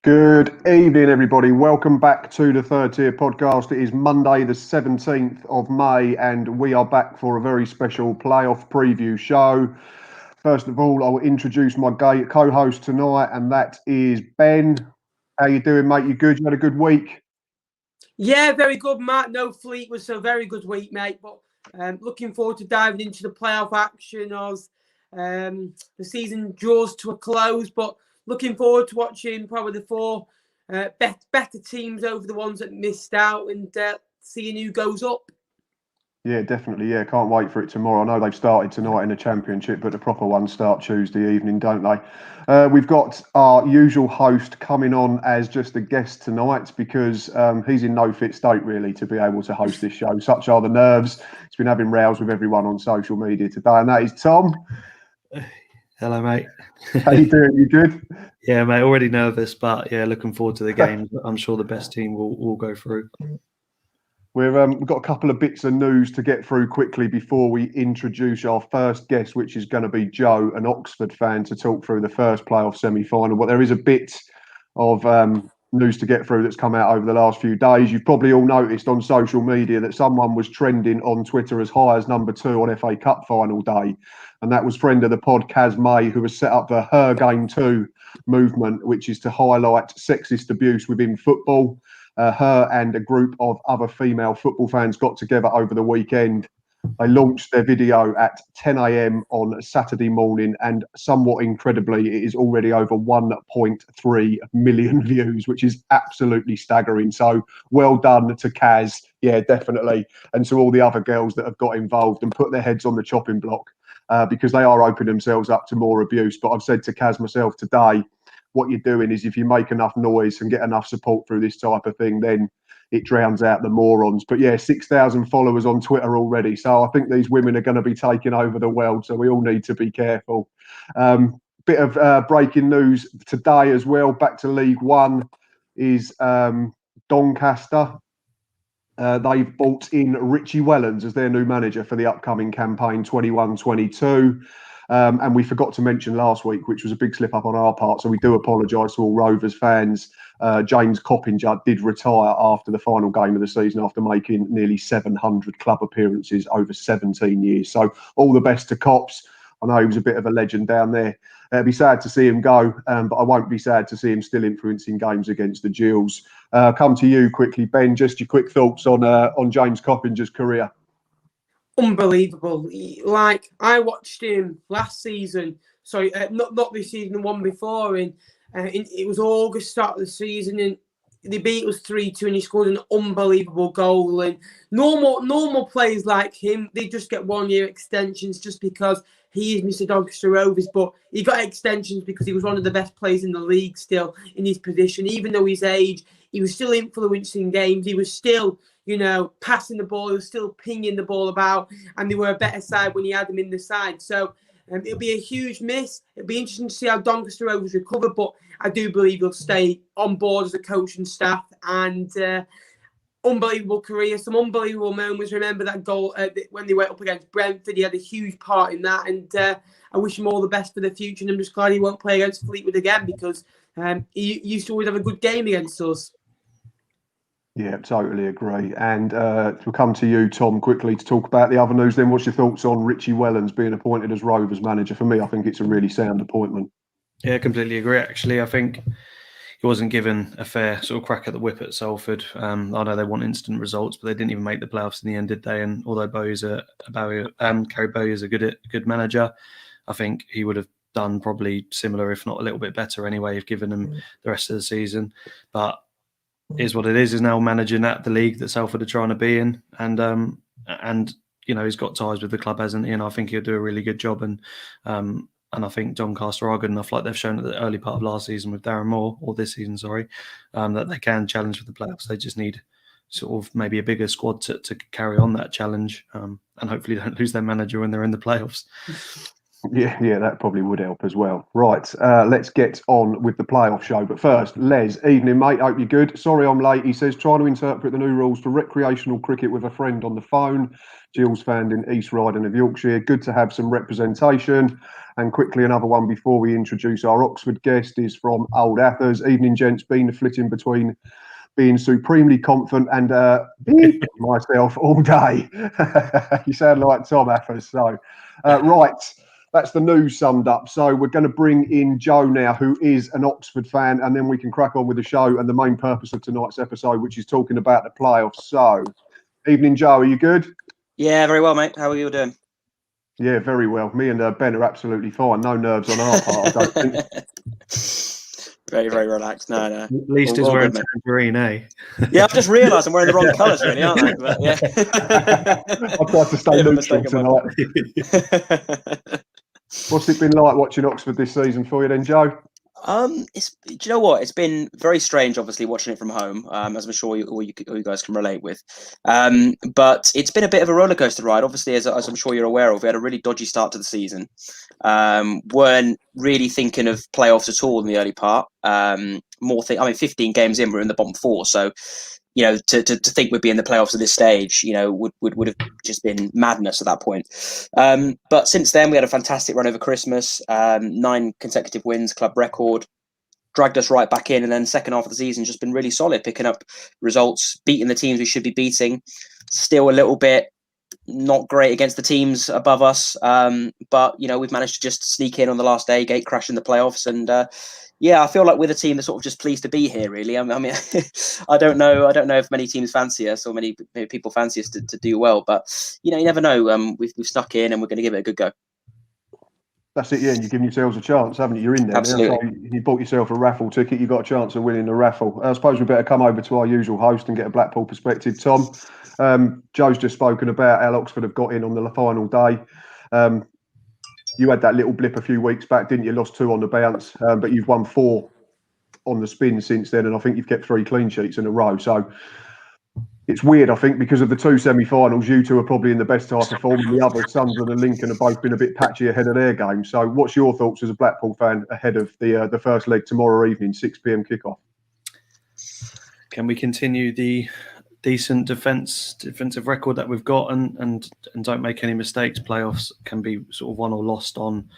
Good evening, everybody. Welcome back to the Third Tier Podcast. It is Monday, the 17th of May, and we are back for a very special playoff preview show. First of all, I will introduce my co-host tonight, and that is Ben. How you doing, mate? You good? You had a good week? Yeah, very good, Matt. No Fleet was a very good week, mate. But looking forward to diving into the playoff action as the season draws to a close. But looking forward to watching probably the four better teams over the ones that missed out and seeing who goes up. Yeah, definitely. Yeah, can't wait for it tomorrow. I know they've started tonight in the Championship, but the proper ones start Tuesday evening, don't they? We've got our usual host coming on as just a guest tonight because he's in no fit state, really, to be able to host this show. Such are the nerves. He's been having rows with everyone on social media today, and that is Tom. Hello, mate. How you doing? You good? Yeah, mate. Already nervous, but yeah, looking forward to the game. I'm sure the best team will go through. We've got a couple of bits of news to get through quickly before we introduce our first guest, which is going to be Joe, an Oxford fan, to talk through the first playoff semi-final. But there is a bit of news to get through that's come out over the last few days. You've probably all noticed on social media that someone was trending on Twitter as high as number 2 on FA Cup final day. And that was friend of the pod, Kaz May, who has set up the Her Game 2 movement, which is to highlight sexist abuse within football. Her and a group of other female football fans got together over the weekend. They launched their video at 10 a.m. on Saturday morning, and somewhat incredibly, it is already over 1.3 million views, which is absolutely staggering. So well done to Kaz, yeah, definitely, and to all the other girls that have got involved and put their heads on the chopping block because they are opening themselves up to more abuse. But I've said to Kaz myself today, what you're doing is if you make enough noise and get enough support through this type of thing, then it drowns out the morons. But yeah, 6,000 followers on Twitter already. So I think these women are going to be taking over the world. So we all need to be careful. Bit of breaking news today as well. Back to League One is Doncaster. They've brought in Richie Wellens as their new manager for the upcoming campaign 21-22. And we forgot to mention last week, which was a big slip up on our part. So we do apologise to all Rovers fans. James Coppinger did retire after the final game of the season after making nearly 700 club appearances over 17 years. So all the best to Cops. I know he was a bit of a legend down there. It'd be sad to see him go, but I won't be sad to see him still influencing games against the Gills. Come to you quickly, Ben. Just your quick thoughts on James Coppinger's career. Unbelievable. Like, I watched him last season. Sorry, not this season, the one before. And it was August, start of the season, and they beat us 3-2, and he scored an unbelievable goal. And normal players like him, they just get 1-year extensions just because he is Mr. Doncaster Rovers. But he got extensions because he was one of the best players in the league still in his position. Even though his age, he was still influencing games. He was still, passing the ball. He was still pinging the ball about, and they were a better side when he had them in the side. So it'll be a huge miss. It'll be interesting to see how Doncaster Rovers recover, but I do believe he'll stay on board as a coach and staff. And unbelievable career, some unbelievable moments. Remember that goal when they went up against Brentford? He had a huge part in that, and I wish him all the best for the future. And I'm just glad he won't play against Fleetwood again because he used to always have a good game against us. Yeah, totally agree. And we'll come to you, Tom, quickly to talk about the other news. Then, what's your thoughts on Richie Wellens being appointed as Rovers manager? For me, I think it's a really sound appointment. Yeah, completely agree. Actually, I think he wasn't given a fair sort of crack at the whip at Salford. I know they want instant results, but they didn't even make the playoffs in the end, did they? And although Gary Bowyer's a good manager, I think he would have done probably similar, if not a little bit better anyway, if given him the rest of the season. But is what it is now managing at the league that Salford are trying to be in, and he's got ties with the club, hasn't he? And I think he'll do a really good job. And I think Doncaster are good enough, like they've shown at the early part of last season with Darren Moore, or this season, sorry, that they can challenge for the playoffs. They just need sort of maybe a bigger squad to carry on that challenge, and hopefully don't lose their manager when they're in the playoffs. Yeah, that probably would help as well. Right, let's get on with the playoff show. But first, Les, evening, mate. Hope you're good. Sorry I'm late. He says, trying to interpret the new rules for recreational cricket with a friend on the phone. Gilles found in East Riding of Yorkshire. Good to have some representation. And quickly, another one before we introduce our Oxford guest is from Old Athers. Evening, gents. Been flitting between being supremely confident and myself all day. You sound like Tom Athers. So, right. That's the news summed up. So we're going to bring in Joe now, who is an Oxford fan, and then we can crack on with the show and the main purpose of tonight's episode, which is talking about the playoffs. So, evening, Joe. Are you good? Yeah, very well, mate. How are you all doing? Yeah, very well. Me and Ben are absolutely fine. No nerves on our part, I don't think. Very, very relaxed. No. At least he's wearing tangerine, eh? Yeah, I've just realised I'm wearing the wrong colours, really, aren't I? But, yeah. I tried to stay neutral tonight. What's it been like watching Oxford this season for you then, Joe? Do you know what? It's been very strange, obviously, watching it from home, as I'm sure all you guys can relate with. But it's been a bit of a rollercoaster ride. Obviously, as I'm sure you're aware of, we had a really dodgy start to the season. Weren't really thinking of playoffs at all in the early part. 15 games in, we're in the bottom four. So, to think we'd be in the playoffs at this stage, would have just been madness at that point. But since then, we had a fantastic run over Christmas, 9 consecutive wins, club record, dragged us right back in. And then second half of the season, just been really solid, picking up results, beating the teams we should be beating. Still a little bit not great against the teams above us. But, we've managed to just sneak in on the last day, gate crash in the playoffs. And, I feel like we're the team that's sort of just pleased to be here, really. I mean, I don't know if many teams fancy us or many people fancy us to do well, but you never know. We've snuck in and we're going to give it a good go. That's it, yeah. And you're giving yourselves a chance, haven't you? You're in there. Absolutely. Now. So you bought yourself a raffle ticket. You got a chance of winning the raffle. I suppose we better come over to our usual host and get a Blackpool perspective. Tom, Joe's just spoken about how Oxford have got in on the final day. You had that little blip a few weeks back, didn't you? Lost 2 on the bounce, but you've won 4 on the spin since then, and I think you've kept 3 clean sheets in a row. So it's weird, I think, because of the 2 semi-finals, you two are probably in the best type of form. The other, Sunderland and Lincoln, have both been a bit patchy ahead of their game. So what's your thoughts as a Blackpool fan ahead of the first leg tomorrow evening, 6 p.m. kickoff? Can we continue the decent defensive record that we've got and don't make any mistakes? Playoffs can be sort of won or lost on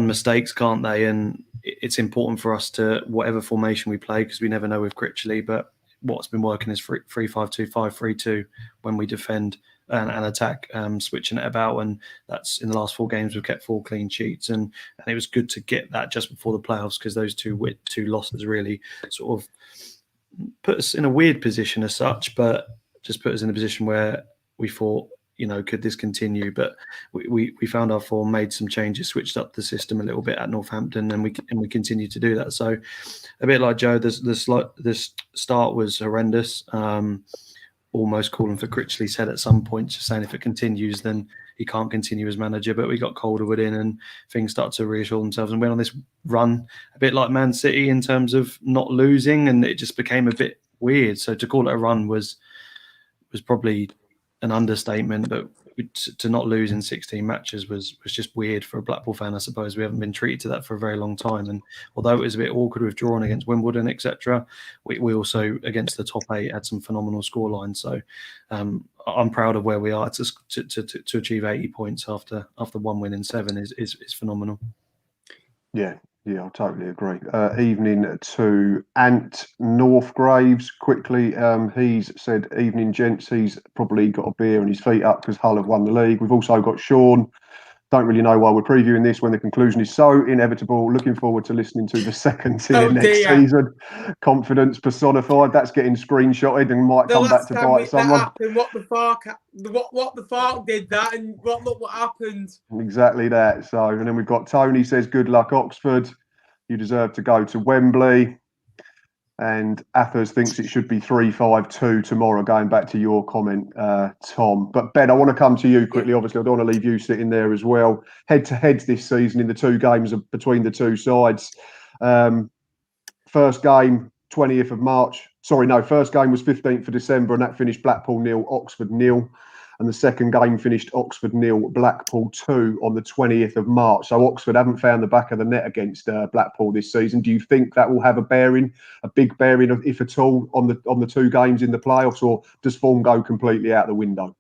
mistakes, can't they? And it's important for us to, whatever formation we play, because we never know with Critchley, but what's been working is 3-5-2, 5-3-2 when we defend and attack, switching it about. And that's in the last 4 games, we've kept 4 clean sheets. And it was good to get that just before the playoffs, because those two losses really sort of put us in a weird position as such, but just put us in a position where we thought, could this continue? But we found our form, made some changes, switched up the system a little bit at Northampton, and we continue to do that. So a bit like Joe, this start was horrendous. Almost calling for Critchley's head at some point, just saying if it continues, then he can't continue as manager. But we got Calderwood in and things start to reassure themselves and went on this run, a bit like Man City in terms of not losing, and it just became a bit weird. So to call it a run was probably an understatement, but to not lose in 16 matches was just weird for a Blackpool fan, I suppose. We haven't been treated to that for a very long time, and although it was a bit awkward withdrawing against Wimbledon, etc., we also against the top 8 had some phenomenal scorelines. So I'm proud of where we are. To achieve 80 points after 1 win in 7 is phenomenal. Yeah, I totally agree. Evening to Ant Northgraves. Quickly, he's said, evening, gents. He's probably got a beer and his feet up because Hull have won the league. We've also got Sean. Don't really know why we're previewing this when the conclusion is so inevitable. Looking forward to listening to the second tier next season. Confidence personified. That's getting screenshotted and might come back to bite someone. Happened, what the fuck did that, and look what happened. Exactly that. So, and then we've got Tony says, good luck, Oxford. You deserve to go to Wembley. And Athers thinks it should be 3-5-2 tomorrow, going back to your comment, Tom. But Ben, I want to come to you quickly. Obviously, I don't want to leave you sitting there as well. Head-to-heads this season in the 2 games between the 2 sides. First game, 20th of March. Sorry, no, first game was 15th of December, and that finished Blackpool 0, Oxford 0. and the second game finished Oxford 0, Blackpool 2 on the 20th of March. So Oxford haven't found the back of the net against Blackpool this season. Do you think that will have a big bearing, if at all, on the two games in the playoffs, or does form go completely out the window?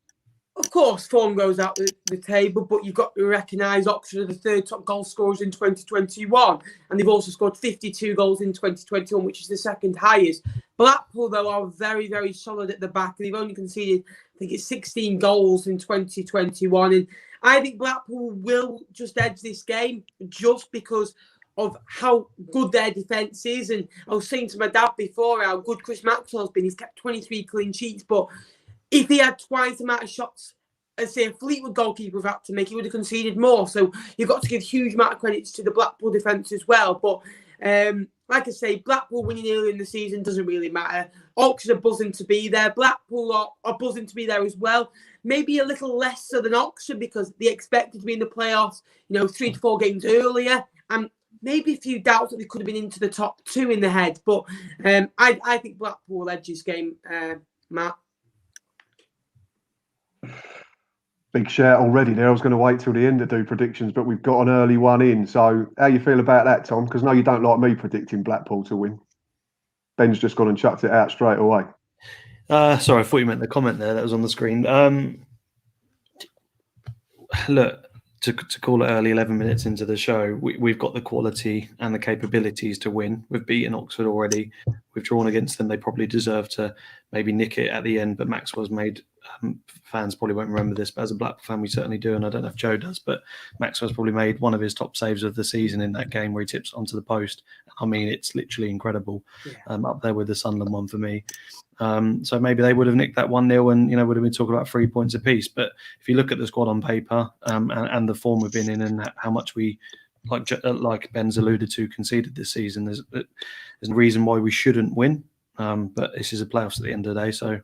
Of course, form goes out the table, but you've got to recognise Oxford are the third top goal scorers in 2021, and they've also scored 52 goals in 2021, which is the second highest. Blackpool, though, are very, very solid at the back. They've only conceded, I think it's 16 goals in 2021, and I think Blackpool will just edge this game just because of how good their defence is. And I was saying to my dad before how good Chris Maxwell's been. He's kept 23 clean sheets, but if he had twice the amount of shots as, say, a Fleetwood goalkeeper would have had to make, he would have conceded more. So you've got to give huge amount of credits to the Blackpool defence as well. But like I say, Blackpool winning early in the season doesn't really matter. Oxford are buzzing to be there. Blackpool are buzzing to be there as well. Maybe a little less so than Oxford because they expected to be in the playoffs, 3 to 4 games earlier. And maybe a few doubts that they could have been into the top 2 in the head. But I think Blackpool will edge this game, Matt. Big shout already there. I was going to wait till the end to do predictions, but we've got an early one in. So how you feel about that, Tom? Because no, you don't like me predicting Blackpool to win. Ben's just gone and chucked it out straight away. Sorry, I thought you meant the comment there that was on the screen. Look, to call it early, 11 minutes into the show, we've got the quality and the capabilities to win. We've beaten Oxford already. We've drawn against them. They probably deserve to maybe nick it at the end, but Maxwell's made, fans probably won't remember this, but as a Blackpool fan, we certainly do, and I don't know if Joe does, but Maxwell's probably made one of his top saves of the season in that game where he tips onto the post. I mean, it's literally incredible. Up there with the Sunderland one for me. So maybe they would have nicked that 1-0 and, would have been talking about 3 points apiece. But if you look at the squad on paper and the form we've been in and how much we, like Ben's alluded to, conceded this season, there's a reason why we shouldn't win. But this is a playoffs at the end of the day, so.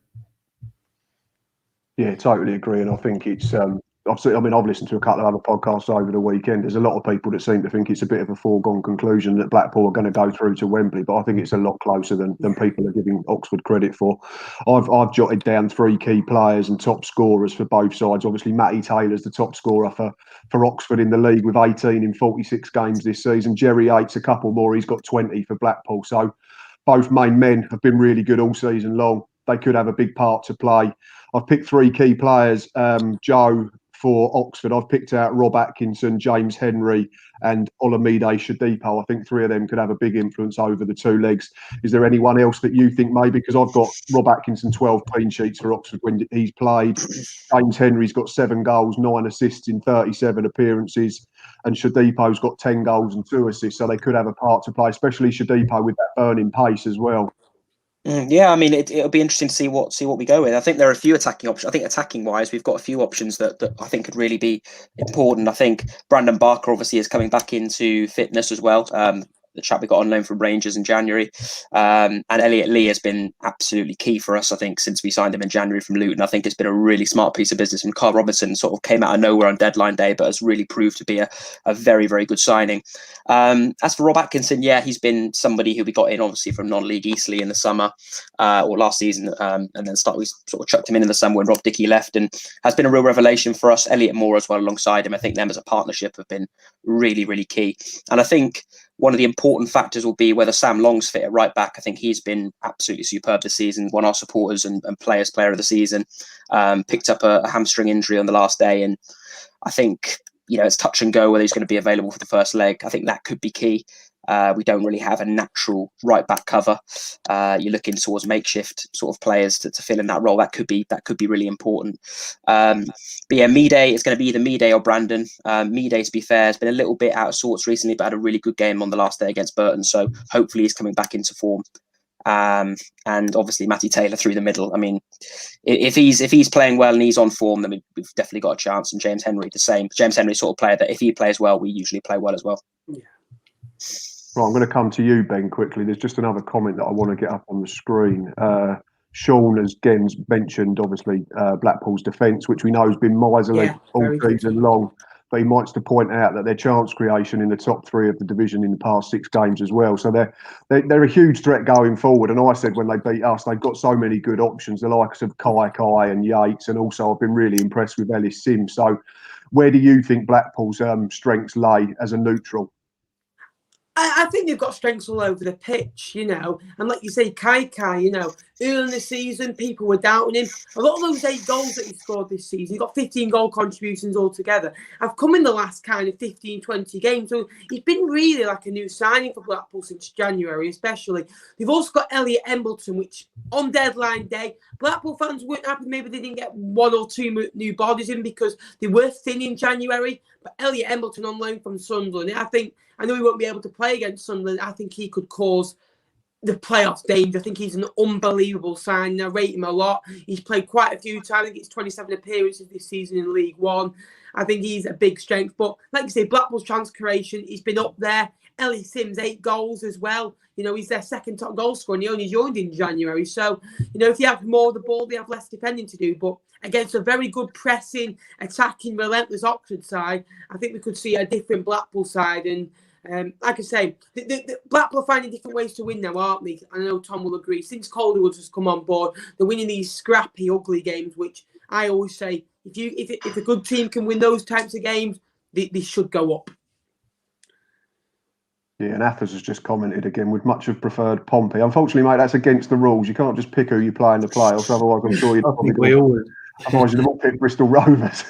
Yeah, totally agree. And I think it's, I've listened to a couple of other podcasts over the weekend. There's a lot of people that seem to think it's a bit of a foregone conclusion that Blackpool are going to go through to Wembley, but I think it's a lot closer than people are giving Oxford credit for. I've jotted down 3 key players and top scorers for both sides. Obviously, Matty Taylor's the top scorer for Oxford in the league with 18 in 46 games this season. Jerry Yates, a couple more. He's got 20 for Blackpool. So both main men have been really good all season long. They could have a big part to play. I've picked 3 key players. Joe, for Oxford, I've picked out Rob Atkinson, James Henry and Olamide Shodipo. I think 3 of them could have a big influence over the 2 legs. Is there anyone else that you think maybe? Because I've got Rob Atkinson 12 clean sheets for Oxford when he's played. James Henry's got 7 goals, 9 assists in 37 appearances. And Shodipo's got 10 goals and 2 assists. So they could have a part to play, especially Shodipo with that burning pace as well. Yeah, I mean, it'll be interesting to see what we go with. I think there are a few attacking options. I think attacking wise, we've got a few options that I think could really be important. I think Brandon Barker obviously is coming back into fitness as well. The chap we got on loan from Rangers in January. And Elliot Lee has been absolutely key for us, I think, since we signed him in January from Luton. I think it's been a really smart piece of business. And Carl Robertson sort of came out of nowhere on deadline day, but has really proved to be a very, very good signing. As for Rob Atkinson, yeah, he's been somebody who we got in, obviously, from non-league Eastleigh in the summer or last season. And then we sort of chucked him in the summer when Rob Dickey left, and has been a real revelation for us. Elliot Moore as well alongside him. I think them as a partnership have been really, really key. And I think one of the important factors will be whether Sam Long's fit at right back. I think he's been absolutely superb this season, won our supporters and players player of the season, picked up a hamstring injury on the last day. And I think, it's touch and go whether he's going to be available for the first leg. I think that could be key. We don't really have a natural right back cover. You're looking towards makeshift sort of players to fill in that role. That could be really important. But yeah, Mide is going to be either Mide or Brandon. Mide, to be fair, has been a little bit out of sorts recently, but had a really good game on the last day against Burton. So hopefully he's coming back into form. And obviously Matty Taylor through the middle. I mean, if he's playing well and he's on form, then we've definitely got a chance. And James Henry the same. James Henry sort of player that if he plays well, we usually play well as well. Yeah. Right, I'm going to come to you, Ben, quickly. There's just another comment that I want to get up on the screen. Sean has again mentioned, obviously, Blackpool's defence, which we know has been miserly all season long. but he likes to point out that their chance creation in the top three of the division in the past 6 games as well. So they're a huge threat going forward. And I said when they beat us, they've got so many good options, the likes of Kai and Yates, and also I've been really impressed with Ellis Sims. So where do you think Blackpool's strengths lay as a neutral? I think they've got strengths all over the pitch, you know. And like you say, Kai, you know, early in the season, people were doubting him. A lot of those 8 goals that he scored this season, he got 15 goal contributions altogether, have come in the last kind of 15, 20 games. So he's been really like a new signing for Blackpool since January, especially. They've also got Elliot Embleton, which on deadline day, Blackpool fans weren't happy. Maybe they didn't get 1 or 2 new bodies in because they were thin in January. But Elliot Embleton on loan from Sunderland, I know he won't be able to play against Sunderland. I think he could cause the playoff danger. I think he's an unbelievable sign. I rate him a lot. He's played quite a few times. I think it's 27 appearances this season in League One. I think he's a big strength. But like you say, Blackpool's chance creation, he's been up there. Ellis Sims, 8 goals as well. You know, he's their second top goal scorer and he only joined in January. So, you know, if you have more of the ball, they have less defending to do. But against a very good pressing, attacking, relentless Oxford side, I think we could see a different Blackpool side. And like I say, the Blackpool are finding different ways to win now, aren't they? I know Tom will agree. Since Calderwood has come on board, they're winning these scrappy, ugly games, which I always say, if a good team can win those types of games, they should go up. Yeah, and Athers has just commented again, would much have preferred Pompey. Unfortunately, mate, that's against the rules. You can't just pick who you play in the playoffs. Otherwise, I'm sure you'd probably we all would. Otherwise, you'd all pick Bristol Rovers.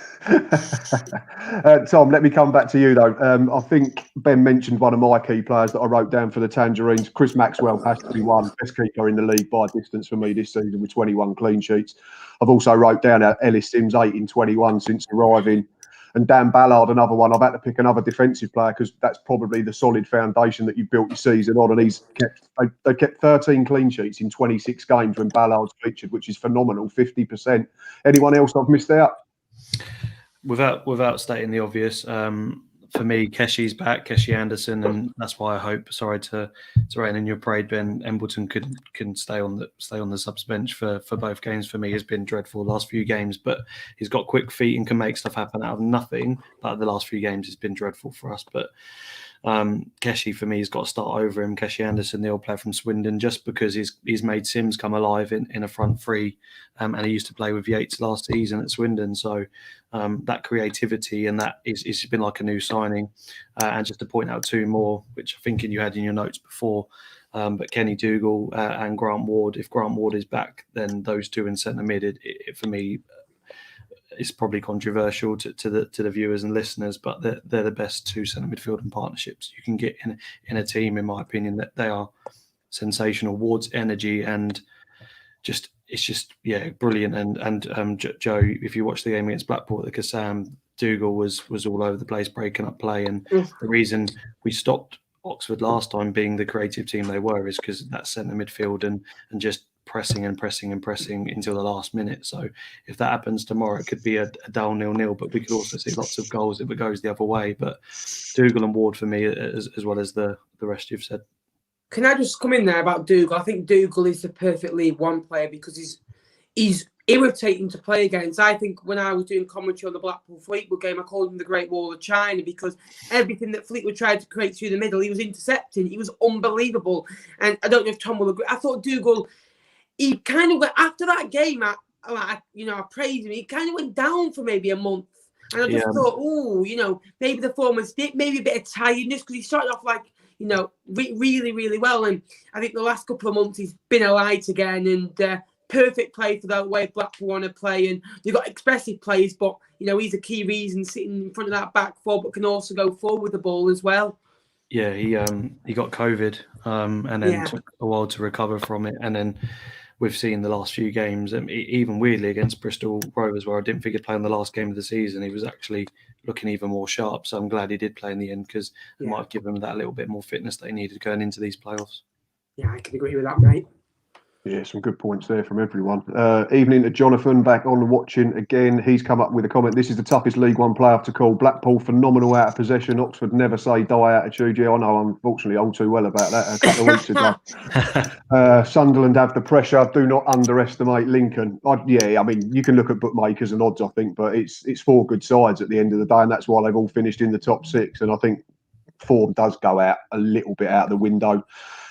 Tom, let me come back to you, though. I think Ben mentioned one of my key players that I wrote down for the Tangerines. Chris Maxwell has to be one. Best keeper in the league by distance for me this season with 21 clean sheets. I've also wrote down Ellis Sims, 8 in 21 since arriving. And Dan Ballard, another one. I've had to pick another defensive player because that's probably the solid foundation that you built your season on. And they kept 13 clean sheets in 26 games when Ballard's featured, which is phenomenal, 50%. Anyone else I've missed out? Without stating the obvious, for me, Keshi's back, Keshi Anderson, and that's why I hope. Sorry to rain in your parade, Ben. Embleton can stay on the subs bench for both games. For me, has been dreadful the last few games, but he's got quick feet and can make stuff happen out of nothing. But the last few games has been dreadful for us. But Keshi for me has got to start over him. Keshi Anderson, the old player from Swindon, just because he's made Sims come alive in a front three, and he used to play with Yates last season at Swindon. So that creativity and that it's been like a new signing. And just to point out 2 more, which I think you had in your notes before, but Kenny Dougal and Grant Ward. If Grant Ward is back, then those 2 in centre mid, it for me, it's probably controversial to the viewers and listeners, but they're the best 2 centre midfield and partnerships you can get in a team, in my opinion. That they are sensational. Ward's energy and it's just brilliant. And Joe, if you watch the game against Blackpool, because Dougal was all over the place, breaking up play, and the reason we stopped Oxford last time being the creative team they were is because that centre midfield and just pressing until the last minute. So if that happens tomorrow, it could be a dull 0-0, but we could also see lots of goals if it goes the other way. But Dougal and Ward for me, as well as the rest you've said. Can I just come in there about Dougal? I think Dougal is the perfect League One player because he's irritating to play against. I think when I was doing commentary on the Blackpool Fleetwood game, I called him the Great Wall of China because everything that Fleetwood tried to create through the middle, he was intercepting. He was unbelievable. And I don't know if Tom will agree. I thought Dougal, he kind of went after that game. I praised him. He kind of went down for maybe a month, and I just thought, maybe the form was maybe a bit of tiredness because he started off like really, really well, and I think the last couple of months he's been a light again, and perfect play for that way Blackpool want to play. And they've got expressive players, but he's a key reason sitting in front of that back four, but can also go forward with the ball as well. Yeah, he got COVID, and then took a while to recover from it, and then we've seen the last few games, even weirdly against Bristol Rovers, where I didn't think he'd play in the last game of the season, he was actually looking even more sharp. So I'm glad he did play in the end because it might have given him that little bit more fitness that he needed going into these playoffs. Yeah, I can agree with that, mate. Yeah, some good points there from everyone. Evening to Jonathan, back on watching again. He's come up with a comment. This is the toughest League One playoff to call. Blackpool, phenomenal out of possession. Oxford, never say die attitude. Yeah, I know, unfortunately, all too well about that a couple of weeks ago. Sunderland have the pressure. Do not underestimate Lincoln. I mean, you can look at bookmakers and odds, I think, but it's four good sides at the end of the day, and that's why they've all finished in the top six. And I think form does go out a little bit out the window.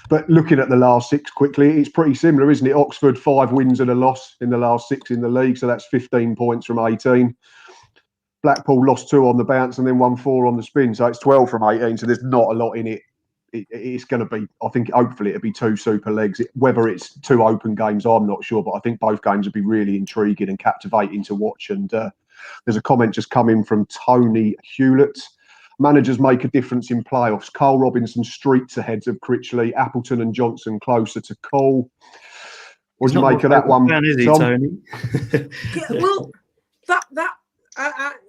But looking at the last six quickly, it's pretty similar, isn't it? Oxford, 5 wins and a loss in the last 6 in the league, so that's 15 points from 18. Blackpool lost 2 on the bounce and then won 4 on the spin, so it's 12 from 18, so there's not a lot in it. It's going to be, I think, hopefully it'll be 2 super legs. Whether it's 2 open games, I'm not sure, but I think both games will be really intriguing and captivating to watch. And there's a comment just come in from Tony Hewlett. Managers make a difference in playoffs. Carl Robinson streets ahead of Critchley, Appleton and Johnson closer to Cole. What do you make of that one, fan, is he, Tom? Tony? Well,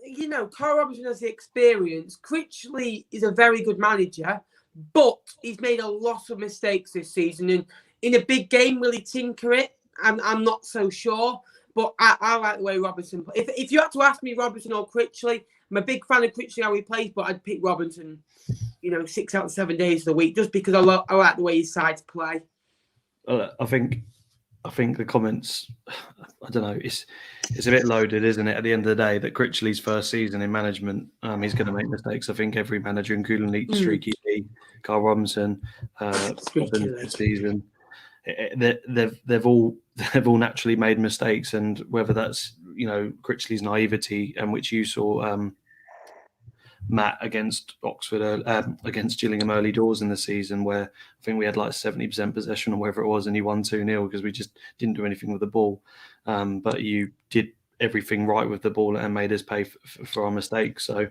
you know, Carl Robinson has the experience. Critchley is a very good manager, but he's made a lot of mistakes this season. And in a big game, will he tinker it? I'm not so sure. But I like the way Robinson. If you had to ask me Robinson or Critchley, I'm a big fan of Critchley how he plays, but I'd pick Robinson, 6 out of 7 days of the week, just because I like the way his sides play. I think the comments, I don't know, it's a bit loaded, isn't it? At the end of the day, that Critchley's first season in management, he's going to make mistakes. I think every manager, including Streaky Lee, Carl Robinson, this season, they've all naturally made mistakes, and whether that's Critchley's naivety, and which you saw Matt against Oxford, against Gillingham early doors in the season, where I think we had like 70% possession or whatever it was, and he won 2-0 because we just didn't do anything with the ball. But you did everything right with the ball and made us pay for our mistakes. So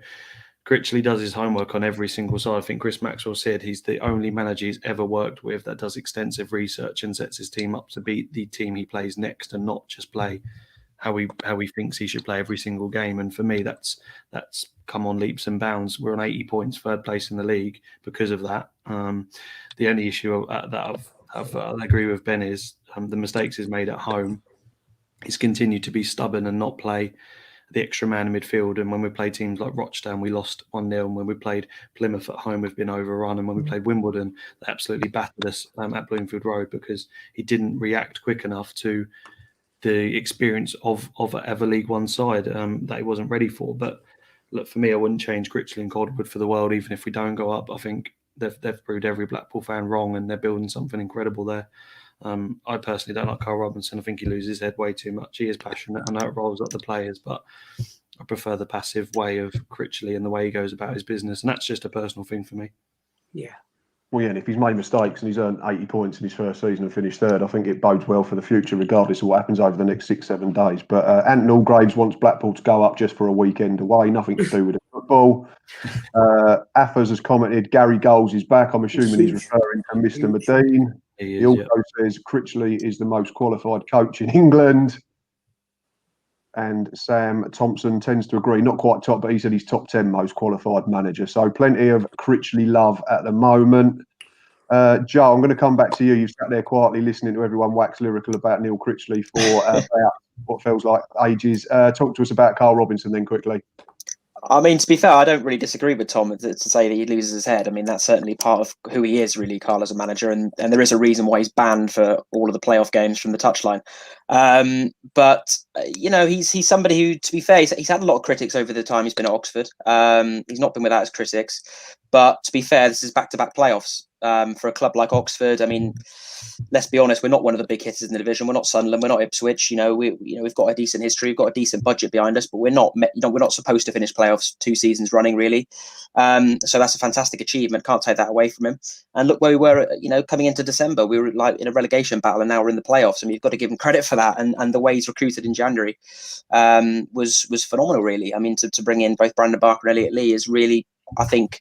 Critchley does his homework on every single side. I think Chris Maxwell said he's the only manager he's ever worked with that does extensive research and sets his team up to beat the team he plays next, and not just play how he thinks he should play every single game. And for me, that's come on leaps and bounds. We're on 80 points, 3rd place in the league because of that. The only issue that I agree with Ben is the mistakes he's made at home. He's continued to be stubborn and not play the extra man in midfield. And when we play teams like Rochdale, we lost 1-0. And when we played Plymouth at home, we've been overrun. And when we played Wimbledon, they absolutely battered us at Bloomfield Road because he didn't react quick enough to the experience of a League One side that he wasn't ready for. But look, for me, I wouldn't change Critchley and Caldwood for the world, even if we don't go up. I think they've proved every Blackpool fan wrong, and they're building something incredible there. I personally don't like Carl Robinson. I think he loses his head way too much. He is passionate. I know it rolls up the players, but I prefer the passive way of Critchley and the way he goes about his business. And that's just a personal thing for me. Yeah. Well, yeah, and if he's made mistakes and he's earned 80 points in his first season and finished 3rd, I think it bodes well for the future, regardless of what happens over the next 6-7 days. But Anton Allgraves wants Blackpool to go up just for a weekend away, nothing to do with the football. Affers has commented, Gary Goals is back. I'm assuming he's referring to Mr. Medine. He also says Critchley is the most qualified coach in England. And Sam Thompson tends to agree, not quite top, but he said he's top 10 most qualified manager. So plenty of Critchley love at the moment. Joe, I'm going to come back to you. You've sat there quietly listening to everyone wax lyrical about Neil Critchley for about what feels like ages. Talk to us about Carl Robinson then quickly. I mean, to be fair, I don't really disagree with Tom to say that he loses his head. I mean, that's certainly part of who he is, really, Carl, as a manager. And there is a reason why he's banned for all of the playoff games from the touchline. But he's somebody who, to be fair, he's had a lot of critics over the time he's been at Oxford. He's not been without his critics. But to be fair, this is back-to-back playoffs for a club like Oxford. I mean, let's be honest, we're not one of the big hitters in the division. We're not Sunderland. We're not Ipswich. We've got a decent history. We've got a decent budget behind us, but we're not supposed to finish playoffs 2 seasons running, really. So that's a fantastic achievement. Can't take that away from him. And look where we were. Coming into December, we were like in a relegation battle, and now we're in the playoffs. I mean, you've got to give him credit for that. And the way he's recruited in January was phenomenal, really. I mean, to bring in both Brandon Barker and Elliot Lee is really, I think,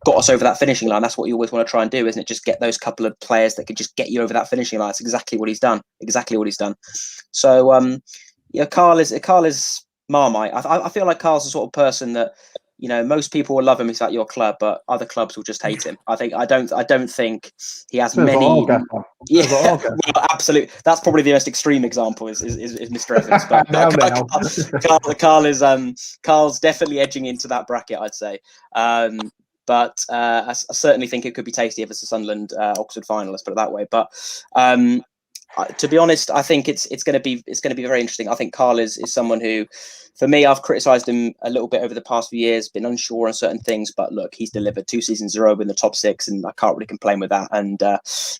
got us over that finishing line. That's what you always want to try and do, isn't it? Just get those couple of players that could just get you over that finishing line. That's exactly what he's done. So, Carl is Marmite. I feel like Carl's the sort of person that, most people will love him. He's at your club, but other clubs will just hate him. I don't think he has many. Yeah, well, absolutely. That's probably the most extreme example is Mr. Evans. But Carl's definitely edging into that bracket, I'd say. But I certainly think it could be tasty if it's a Sunderland Oxford final. Let's put it that way. But to be honest, I think it's going to be very interesting. I think Carl is someone who, for me, I've criticised him a little bit over the past few years, been unsure on certain things, but look, he's delivered 2 seasons in a row in the top 6, and I can't really complain with that. And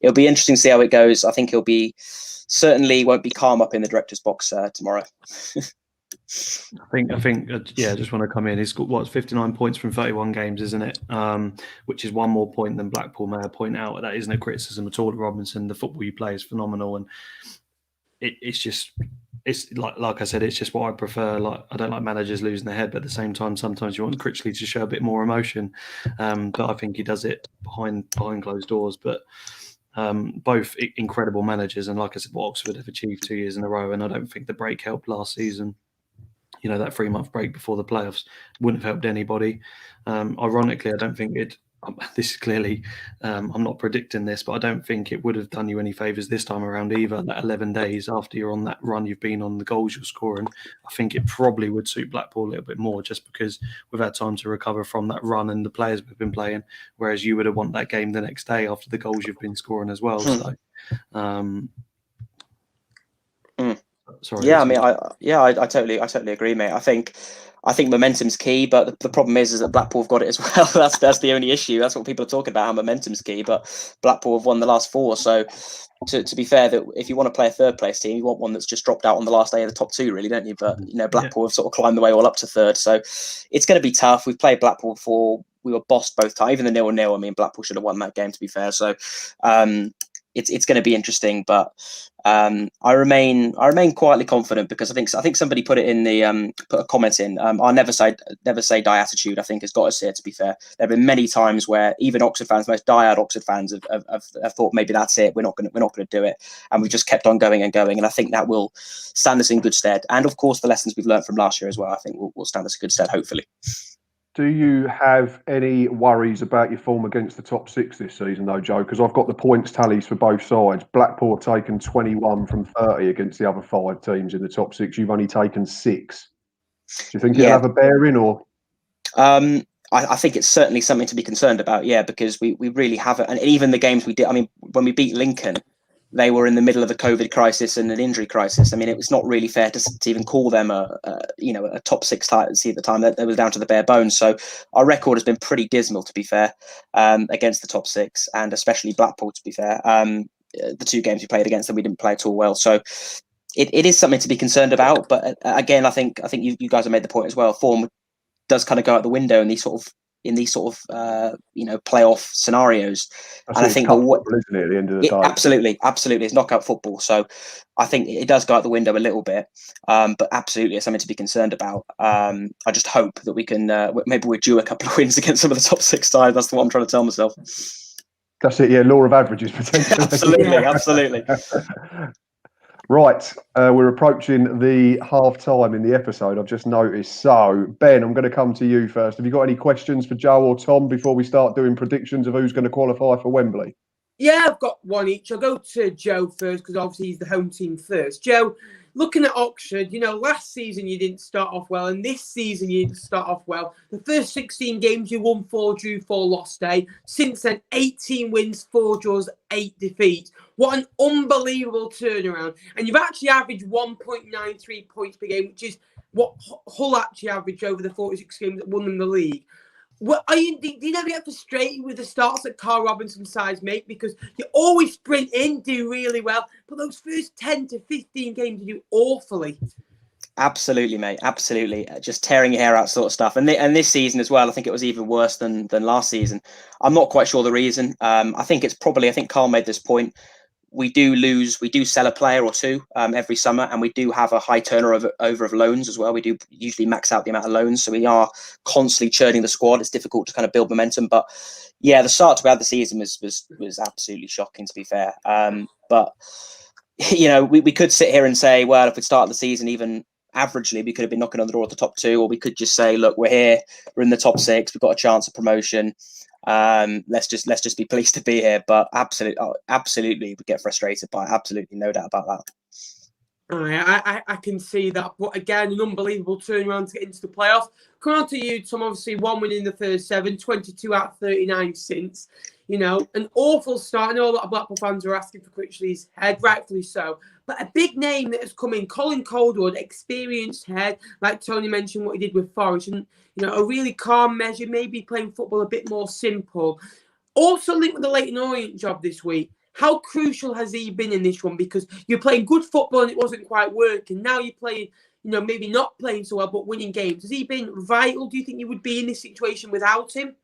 it'll be interesting to see how it goes. I think certainly won't be calm up in the director's box tomorrow. I think, I just want to come in. He's got 59 points from 31 games, isn't it? Which is one more point than Blackpool may have pointed out. That isn't a criticism at all of Robinson. The football you play is phenomenal, and it's like I said, it's just what I prefer. Like, I don't like managers losing their head, but at the same time, sometimes you want Critchley to show a bit more emotion. But I think he does it behind closed doors. But both incredible managers, and like I said, what Oxford have achieved 2 years in a row, and I don't think the break helped last season. That 3-month break before the playoffs wouldn't have helped anybody. Ironically, I don't think this is clearly, I'm not predicting this, but I don't think it would have done you any favours this time around either. That 11 days after you're on that run you've been on, the goals you're scoring, I think it probably would suit Blackpool a little bit more, just because we've had time to recover from that run and the players we've been playing, whereas you would have won that game the next day after the goals you've been scoring as well. So, sorry. Yeah, I mean, I totally agree, mate. I think momentum's key, but the problem is that Blackpool have got it as well. That's the only issue. That's what people are talking about, how momentum's key. But Blackpool have won the last 4, so to be fair, that if you want to play a third place team, you want one that's just dropped out on the last day of the top 2, really, don't you? But Blackpool have sort of climbed the way all up to 3rd, so it's going to be tough. We've played Blackpool before. We were bossed both times, even the 0-0. I mean, Blackpool should have won that game, to be fair. So it's going to be interesting, but I remain quietly confident, because I think somebody put it in the put a comment in. I'll never say die attitude, I think, has got us here. To be fair, there have been many times where even Oxford fans, most diehard Oxford fans, have thought maybe that's it. We're not going to do it, and we've just kept on going and going. And I think that will stand us in good stead. And of course, the lessons we've learned from last year as well, I think will stand us in good stead, hopefully. Do you have any worries about your form against the top 6 this season, though, Joe? Because I've got the points tallies for both sides. Blackpool have taken 21 from 30 against the other 5 teams in the top 6. You've only taken 6. Do you think it'll have a bearing, or? I think it's certainly something to be concerned about, because we really haven't. And even the games we did, I mean, when we beat Lincoln, they were in the middle of a COVID crisis and an injury crisis. I mean, it was not really fair to even call them a top 6 title at the time. That was down to the bare bones. So our record has been pretty dismal, to be fair, against the top 6, and especially Blackpool, to be fair. The 2 games we played against them, we didn't play at all well. So it is something to be concerned about. But again, I think you guys have made the point as well. Form does kind of go out the window in these sort of playoff scenarios. And I think football, isn't it, at the end of the day? Absolutely, it's knockout football. So I think it does go out the window a little bit, but absolutely it's something to be concerned about. I just hope that we can maybe we're due a couple of wins against some of the top 6 sides. That's what I'm trying to tell myself. That's it, yeah. Law of averages, potentially. Absolutely. Right, we're approaching the half time in the episode, I've just noticed. So, Ben, I'm going to come to you first. Have you got any questions for Joe or Tom before we start doing predictions of who's going to qualify for Wembley? Yeah, I've got one each. I'll go to Joe first, because obviously he's the home team first. Joe, looking at Oxford, last season you didn't start off well, and this season you didn't start off well. The first 16 games you won 4, drew 4, lost 8. Since then, 18 wins, 4 draws, 8 defeats. What an unbelievable turnaround. And you've actually averaged 1.93 points per game, which is what Hull actually averaged over the 46 games that won them the league. Well, do you never get frustrated with the starts that Carl Robinson sides make? Because you always sprint in, do really well, but those first 10 to 15 games you do awfully. Absolutely, mate. Absolutely. Just tearing your hair out sort of stuff. And this season as well, I think it was even worse than last season. I'm not quite sure the reason. I think Carl made this point. We do sell a player or 2 every summer, and we do have a high turnover of loans as well. We do usually max out the amount of loans, so we are constantly churning the squad. It's difficult to kind of build momentum, but the start to the season was absolutely shocking, to be fair. But we could sit here and say, well, if we start the season even averagely, we could have been knocking on the door at the top 2, or we could just say, look, we're here, we're in the top 6, we've got a chance of promotion. Let's just be pleased to be here. But absolutely, we get frustrated by it. Absolutely, no doubt about that. I can see that, but again, an unbelievable turnaround to get into the playoffs. Come on to you, Tom. Obviously, 1 win in the first 7, 22 out of 39 since. You know, an awful start. I know a lot of Blackpool fans are asking for Critchley's head, rightfully so. But a big name that has come in, Colin Coldwood, experienced head, like Tony mentioned what he did with Forest, and you know, a really calm measure, maybe playing football a bit more simple. Also linked with the Leyton Orient job this week. How crucial has he been in this one? Because you're playing good football and it wasn't quite working. Now you're playing, you know, maybe not playing so well, but winning games. Has he been vital? Do you think you would be in this situation without him?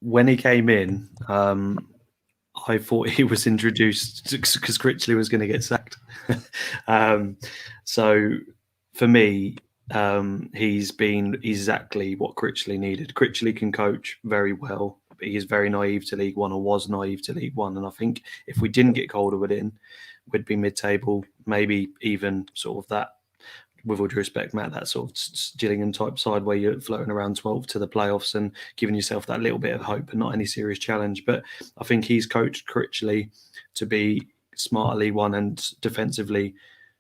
When he came in, I thought he was introduced because Critchley was going to get sacked. So for me, he's been exactly what Critchley needed. Critchley can coach very well. He is very naive to League One, or was naive to League One. And I think if we didn't get Calderwood in, we'd be mid-table, maybe even sort of that, with all due respect, Matt, that sort of Gillingham type side where you're floating around 12 to the playoffs and giving yourself that little bit of hope and not any serious challenge. But I think he's coached Critchley to be smart at League One and defensively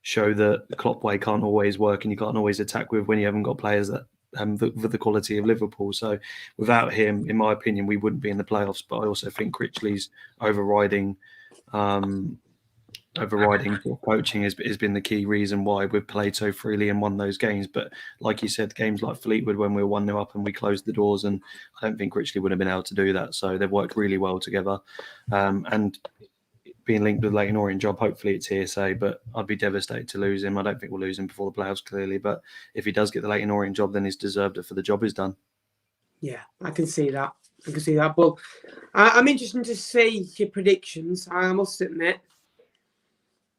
show that the Klopp way can't always work and you can't always attack with when you haven't got players that with the quality of Liverpool. So without him, in my opinion, we wouldn't be in the playoffs. But I also think Critchley's overriding coaching has been the key reason why we've played so freely and won those games. But like you said, games like Fleetwood when we were 1-0 up and we closed the doors, and I don't think Critchley would have been able to do that. So they've worked really well together. And being linked with the Leyton Orient job, hopefully it's hearsay, but I'd be devastated to lose him. I don't think we'll lose him before the playoffs, clearly. But if he does get the Leyton Orient job, then he's deserved it for the job he's done. Yeah, I can see that. But I'm interested to see your predictions, I must admit.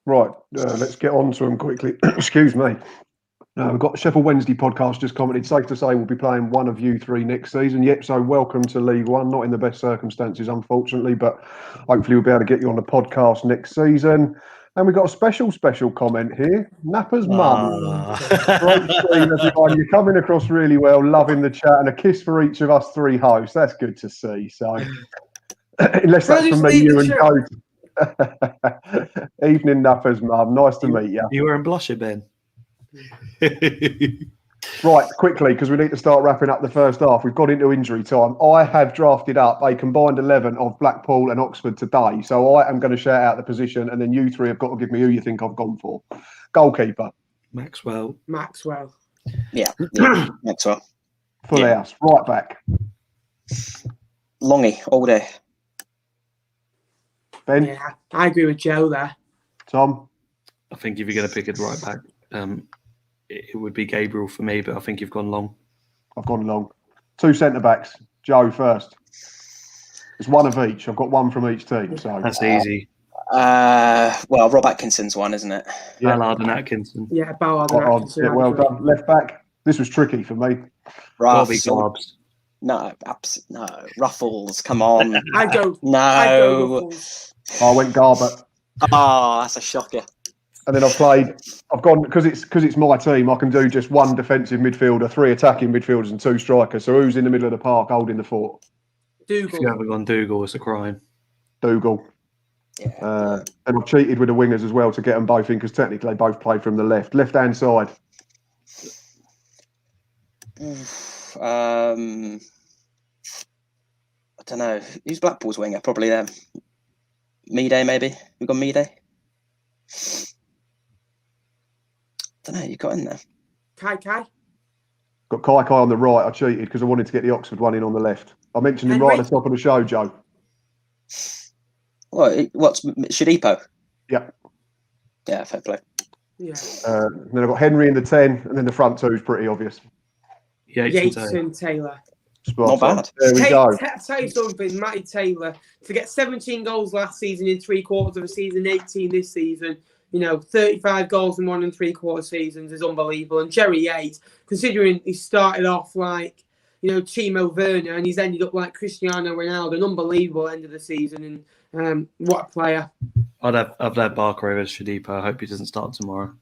Right, let's get on to them quickly. Excuse me. We've got Sheffield Wednesday podcast just commented. Safe to say we'll be playing one of you 3 next season. Yep, so welcome to League One. Not in the best circumstances, unfortunately, but hopefully we'll be able to get you on the podcast next season. And we've got a special comment here. Napper's mum. Great scene, everyone. You're coming across really well, loving the chat, and a kiss for each of us 3 hosts. That's good to see. So, unless that's from me, you and Cody. Evening, Napper's mum. Nice to meet you. You wearing blusher, Ben? Right, quickly, because we need to start wrapping up the first half. We've got into injury time. I have drafted up a combined 11 of Blackpool and Oxford today. So I am going to shout out the position, and then you 3 have got to give me who you think I've gone for. Goalkeeper. Maxwell. Yeah, Maxwell. Full house. Right back. Longy, all day. Ben? Yeah, I agree with Joe there. Tom? I think if you're going to pick a right back, it would be Gabriel for me, but I think you've gone long. I've gone long. 2 centre-backs. Joe first. It's one of each. I've got one from each team. So that's easy. Well, Rob Atkinson's one, isn't it? Yeah. Ballard and Atkinson. Yeah, Ballard and Atkinson. Yeah, well done. Left back. This was tricky for me. Ruffles. No, no. Ruffles, come on. I go Ruffles. I went Garbutt. Oh, that's a shocker. And then I've gone, because it's my team, I can do just 1 defensive midfielder, 3 attacking midfielders and 2 strikers. So who's in the middle of the park holding the fort? Dougal. If you haven't gone Dougal, it's a crime. Dougal. Yeah. And I've cheated with the wingers as well to get them both in, because technically they both play from the left-hand side. I don't know. Who's Blackpool's winger? Probably them. Meaday, maybe. We've got Meaday. Don't know. You got in there. Kai. Got Kai on the right. I cheated because I wanted to get the Oxford one in on the left. I mentioned him right at the top of the show, Joe. What's Shadipo? Yep. Yeah, fair play. Yeah. Then I've got Henry in the 10, and then the front 2 is pretty obvious. Yates and Taylor. Spot Not bad. There we go. Tell you something, Matty Taylor, to get 17 goals last season in 3/4 of a season, 18 this season, 35 goals in 1 3/4 seasons is unbelievable. And Jerry Yates, considering he started off like, Timo Werner, and he's ended up like Cristiano Ronaldo, an unbelievable end of the season. What a player. I'd have Barker over Shadipa. I hope he doesn't start tomorrow.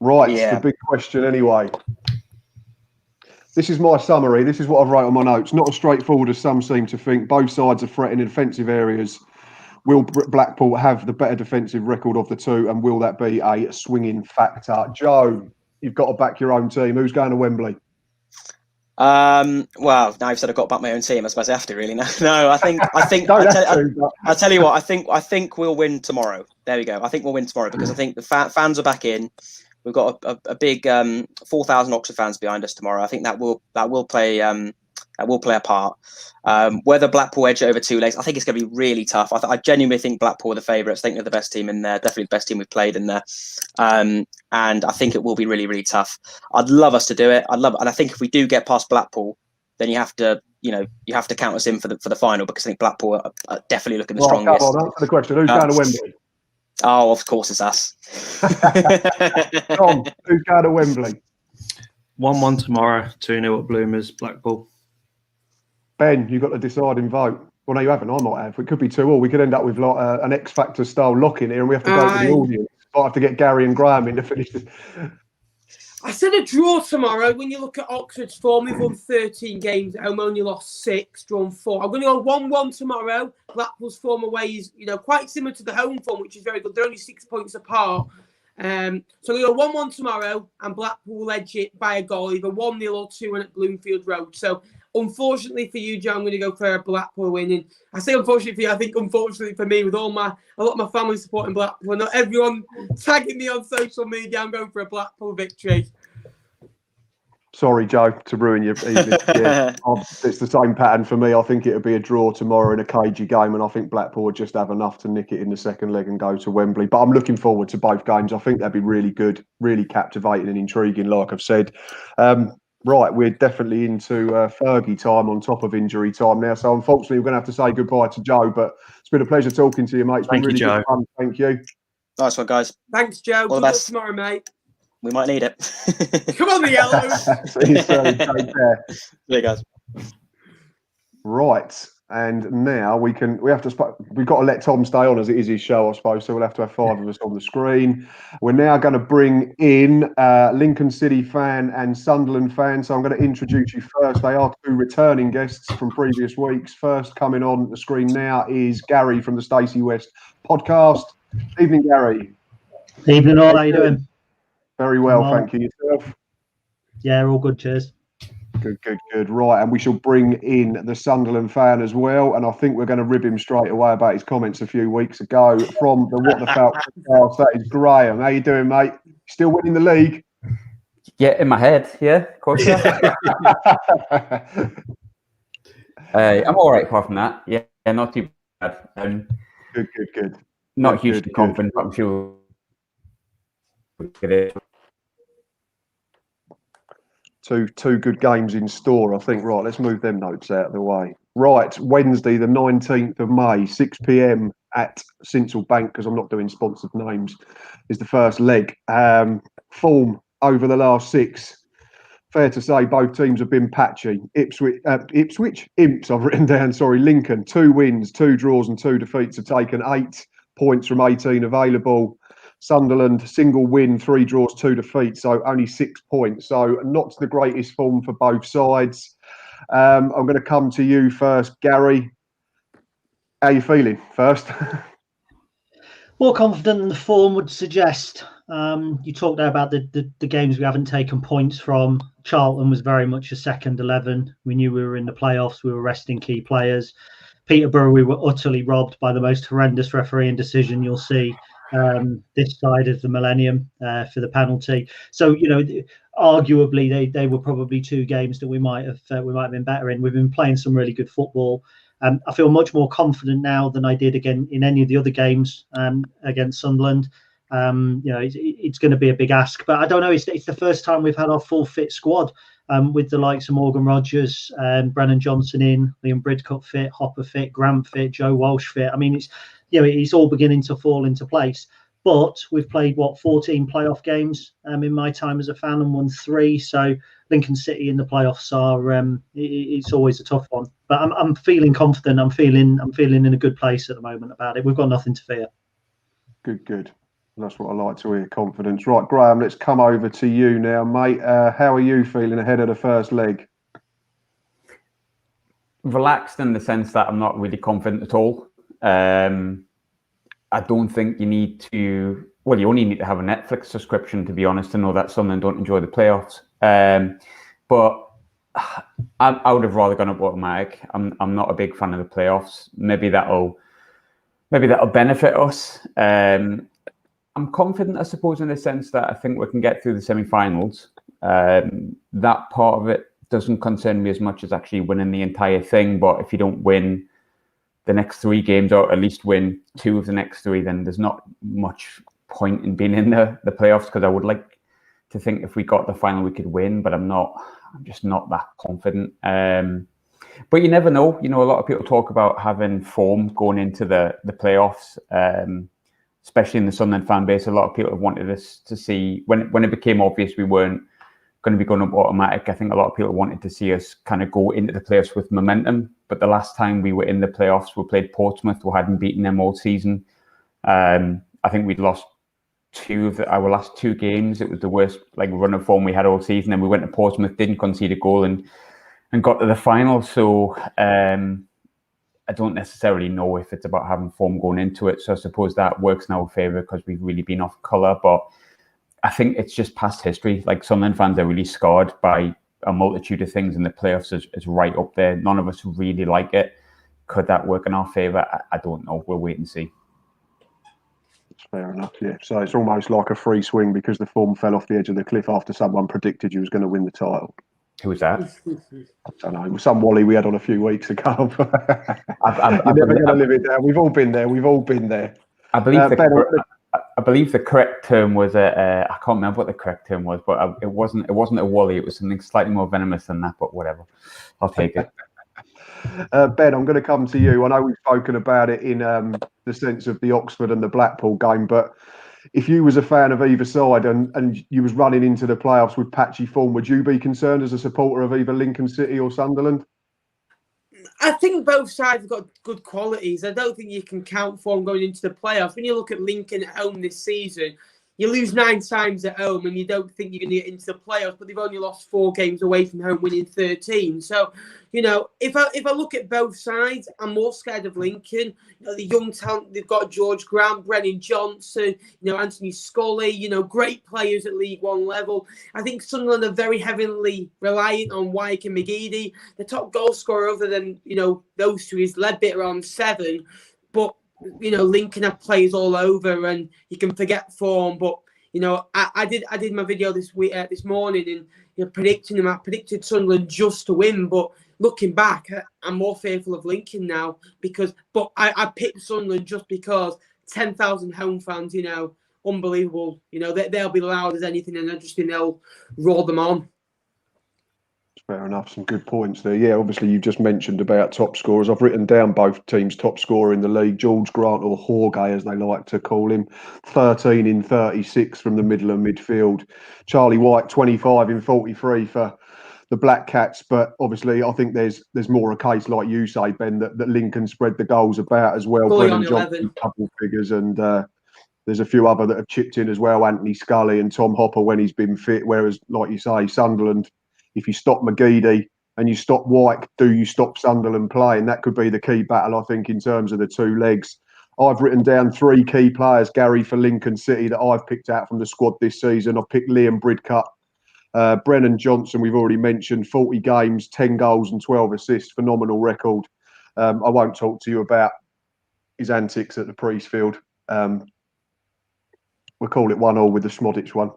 Right, Yeah. the big question anyway. This is my summary. This is what I've wrote on my notes. Not as straightforward as some seem to think. Both sides are threatening defensive areas. Will Blackpool have the better defensive record of the two, and will that be a swinging factor? Joe, you've got to back your own team. Who's going to Wembley? Well, now you've said I've got to back my own team. I suppose I have to really. No, I think. I'll tell you what. I think we'll win tomorrow. There we go. I think we'll win tomorrow because I think the fans are back in. We've got a big 4,000 Oxford fans behind us tomorrow. I think that will play a part. Whether Blackpool edge it over 2 legs, I think it's going to be really tough. I genuinely think Blackpool are the favourites. I think they're the best team in there. Definitely the best team we've played in there. And I think it will be really, really tough. I'd love us to do it. And I think if we do get past Blackpool, then you have to count us in for the final because I think Blackpool are definitely looking the strongest. Come on, answer the question. Who's going to Wembley? Oh, of course it's us. Tom, who's going to Wembley? 1-1 tomorrow, 2-0 at Bloomers, Blackpool. Ben, you've got the deciding vote. Well, no, you haven't. I might have. It could be 2-2. We could end up with like an X Factor style lock in here, and we have to go to the audience. I have to get Gary and Graham in to finish this. I said a draw tomorrow. When you look at Oxford's form, we've won 13 games. Home only lost 6, drawn 4. I'm going to go 1-1 tomorrow. Blackpool's form away is, quite similar to the home form, which is very good. They're only 6 points apart. So we go 1-1 tomorrow, and Blackpool will edge it by a goal, either 1-0 or 2-1 at Bloomfield Road. So unfortunately for you, Joe, I'm going to go for a Blackpool winning. I say unfortunately for you, I think unfortunately for me, with a lot of my family supporting Blackpool, not everyone tagging me on social media, I'm going for a Blackpool victory. Sorry, Joe, to ruin your evening. Yeah, it's the same pattern for me. I think it'll be a draw tomorrow in a cagey game, and I think Blackpool will just have enough to nick it in the second leg and go to Wembley. But I'm looking forward to both games. I think they'll be really good, really captivating and intriguing, like I've said. Right, we're definitely into Fergie time on top of injury time now. So unfortunately, we're going to have to say goodbye to Joe, but it's been a pleasure talking to you, mate. It's been really good fun. Thank you. Nice one, guys. Thanks, Joe. All Good luck tomorrow, mate. We might need it. Come on, the Yellows. See you soon. Take care. See you guys. Right. And now we've got to let Tom stay on as it is his show, I suppose. So we'll have to have 5 of us on the screen. We're now going to bring in Lincoln City fan and Sunderland fan. So I'm going to introduce you first. They are 2 returning guests from previous weeks. First coming on the screen now is Gary from the Stacey West podcast. Evening, Gary. Evening, all. How you doing? Very well, thank you. Yourself? Yeah, all good. Cheers. Good. Right, and we shall bring in the Sunderland fan as well. And I think we're going to rib him straight away about his comments a few weeks ago from the What the Falcon podcast. That is Graham. How you doing, mate? Still winning the league? Yeah, in my head. Yeah, of course. Yeah. I'm all right apart from that. Yeah, not too bad. Good. Not hugely confident, but I'm sure we'll get it. Two good games in store, I think. Right, let's move them notes out of the way. Right, Wednesday, the 19th of May, 6 p.m. at Sincil Bank, because I'm not doing sponsored names, is the first leg. Form over the last 6. Fair to say both teams have been patchy. Imps, I've written down, sorry. Lincoln, 2 wins, 2 draws and 2 defeats have taken 8 points from 18 available. Sunderland, single win, 3 draws, 2 defeats, so only 6 points. So not the greatest form for both sides. I'm going to come to you first, Gary. How are you feeling first? More confident than the form would suggest. You talked there about the games we haven't taken points from. Charlton was very much a second 11. We knew we were in the playoffs. We were resting key players. Peterborough, we were utterly robbed by the most horrendous refereeing decision you'll see this side of the millennium for the penalty. So, arguably they were probably 2 games that we might have been better in. We've been playing some really good football. I feel much more confident now than I did again in any of the other games against Sunderland. It's going to be a big ask, but I don't know. It's the first time we've had our full fit squad with the likes of Morgan Rogers, Brennan Johnson in, Liam Bridcut fit, Hopper fit, Grant fit, Joe Walsh fit. I mean, it's all beginning to fall into place. But we've played 14 playoff games in my time as a fan and won 3. So Lincoln City in the playoffs are it's always a tough one. But I'm feeling confident. I'm feeling in a good place at the moment about it. We've got nothing to fear. Good. That's what I like to hear, confidence. Right, Graham, let's come over to you now, mate. How are you feeling ahead of the first leg? Relaxed in the sense that I'm not really confident at all. I don't think you need to. Well, you only need to have a Netflix subscription, to be honest, to know that Sunderland don't enjoy the playoffs. But I would have rather gone up automatic. I'm not a big fan of the playoffs. Maybe that'll benefit us. I'm confident, I suppose, in the sense that I think we can get through the semi-finals. That part of it doesn't concern me as much as actually winning the entire thing. But if you don't win the next 3 games, or at least win 2 of the next 3, then there's not much point in being in the playoffs, because I would like to think if we got the final we could win, but I'm just not that confident. But you never know. You know, a lot of people talk about having form going into the playoffs, especially in the Sunderland fan base. A lot of people have wanted us to see, when it became obvious we weren't going to be going up automatic, I think a lot of people wanted to see us kind of go into the playoffs with momentum. But the last time we were in the playoffs, we played Portsmouth. We hadn't beaten them all season. I think we'd lost 2 of our last 2 games. It was the worst run of form we had all season. And we went to Portsmouth, didn't concede a goal, and got to the final. So I don't necessarily know if it's about having form going into it. So I suppose that works in our favour because we've really been off colour. But I think it's just past history. Sunderland fans are really scarred by a multitude of things, and the playoffs is right up there. None of us really like it. Could that work in our favour? I don't know. We'll wait and see. Fair enough, yeah. So it's almost like a free swing because the form fell off the edge of the cliff after someone predicted you was going to win the title. Who was that? I don't know. It was some Wally we had on a few weeks ago. You're I'm never going to live it down. We've all been there. I believe the correct term was I can't remember what the correct term was, but it wasn't a Wally. It was something slightly more venomous than that. But whatever, I'll take it. Ben, I'm going to come to you. I know we've spoken about it in the sense of the Oxford and the Blackpool game, but if you was a fan of either side and you was running into the playoffs with patchy form, would you be concerned as a supporter of either Lincoln City or Sunderland? I think both sides have got good qualities. I don't think you can count form going into the playoffs. When you look at Lincoln at home this season, you lose 9 times at home and you don't think you're going to get into the playoffs, but they've only lost 4 games away from home, winning 13. So, you know, if I look at both sides, I'm more scared of Lincoln. You know, the young talent, they've got George Grant, Brennan Johnson, you know, Anthony Scully, you know, great players at League One level. I think Sunderland are very heavily reliant on Wyke and McGeady. The top goal scorer other than, you know, those 2 is Ledbetter on 7. But you know, Lincoln have players all over, and you can forget form. But you know, I did my video this morning, and you know, predicting them. I predicted Sunderland just to win, but looking back, I'm more fearful of Lincoln now But I picked Sunderland just because 10,000 home fans. You know, unbelievable. You know, they'll be loud as anything, and I just think they'll roll them on. Fair enough. Some good points there. Yeah, obviously you've just mentioned about top scorers. I've written down both teams' top scorer in the league, George Grant, or Jorge as they like to call him, 13 in 36 from the middle of midfield. Charlie White, 25 in 43 for the Black Cats. But obviously I think there's more a case, like you say, Ben, that Lincoln spread the goals about as well. Brennan Johnson, couple figures, and there's a few other that have chipped in as well. Anthony Scully and Tom Hopper when he's been fit. Whereas, like you say, Sunderland, if you stop McGeady and you stop White, do you stop Sunderland playing? That could be the key battle, I think, in terms of the 2 legs. I've written down 3 key players, Gary, for Lincoln City that I've picked out from the squad this season. I've picked Liam Bridcutt, Brennan Johnson, we've already mentioned, 40 games, 10 goals and 12 assists, phenomenal record. I won't talk to you about his antics at the Priestfield. We'll call it 1-1 with the Schmodic one.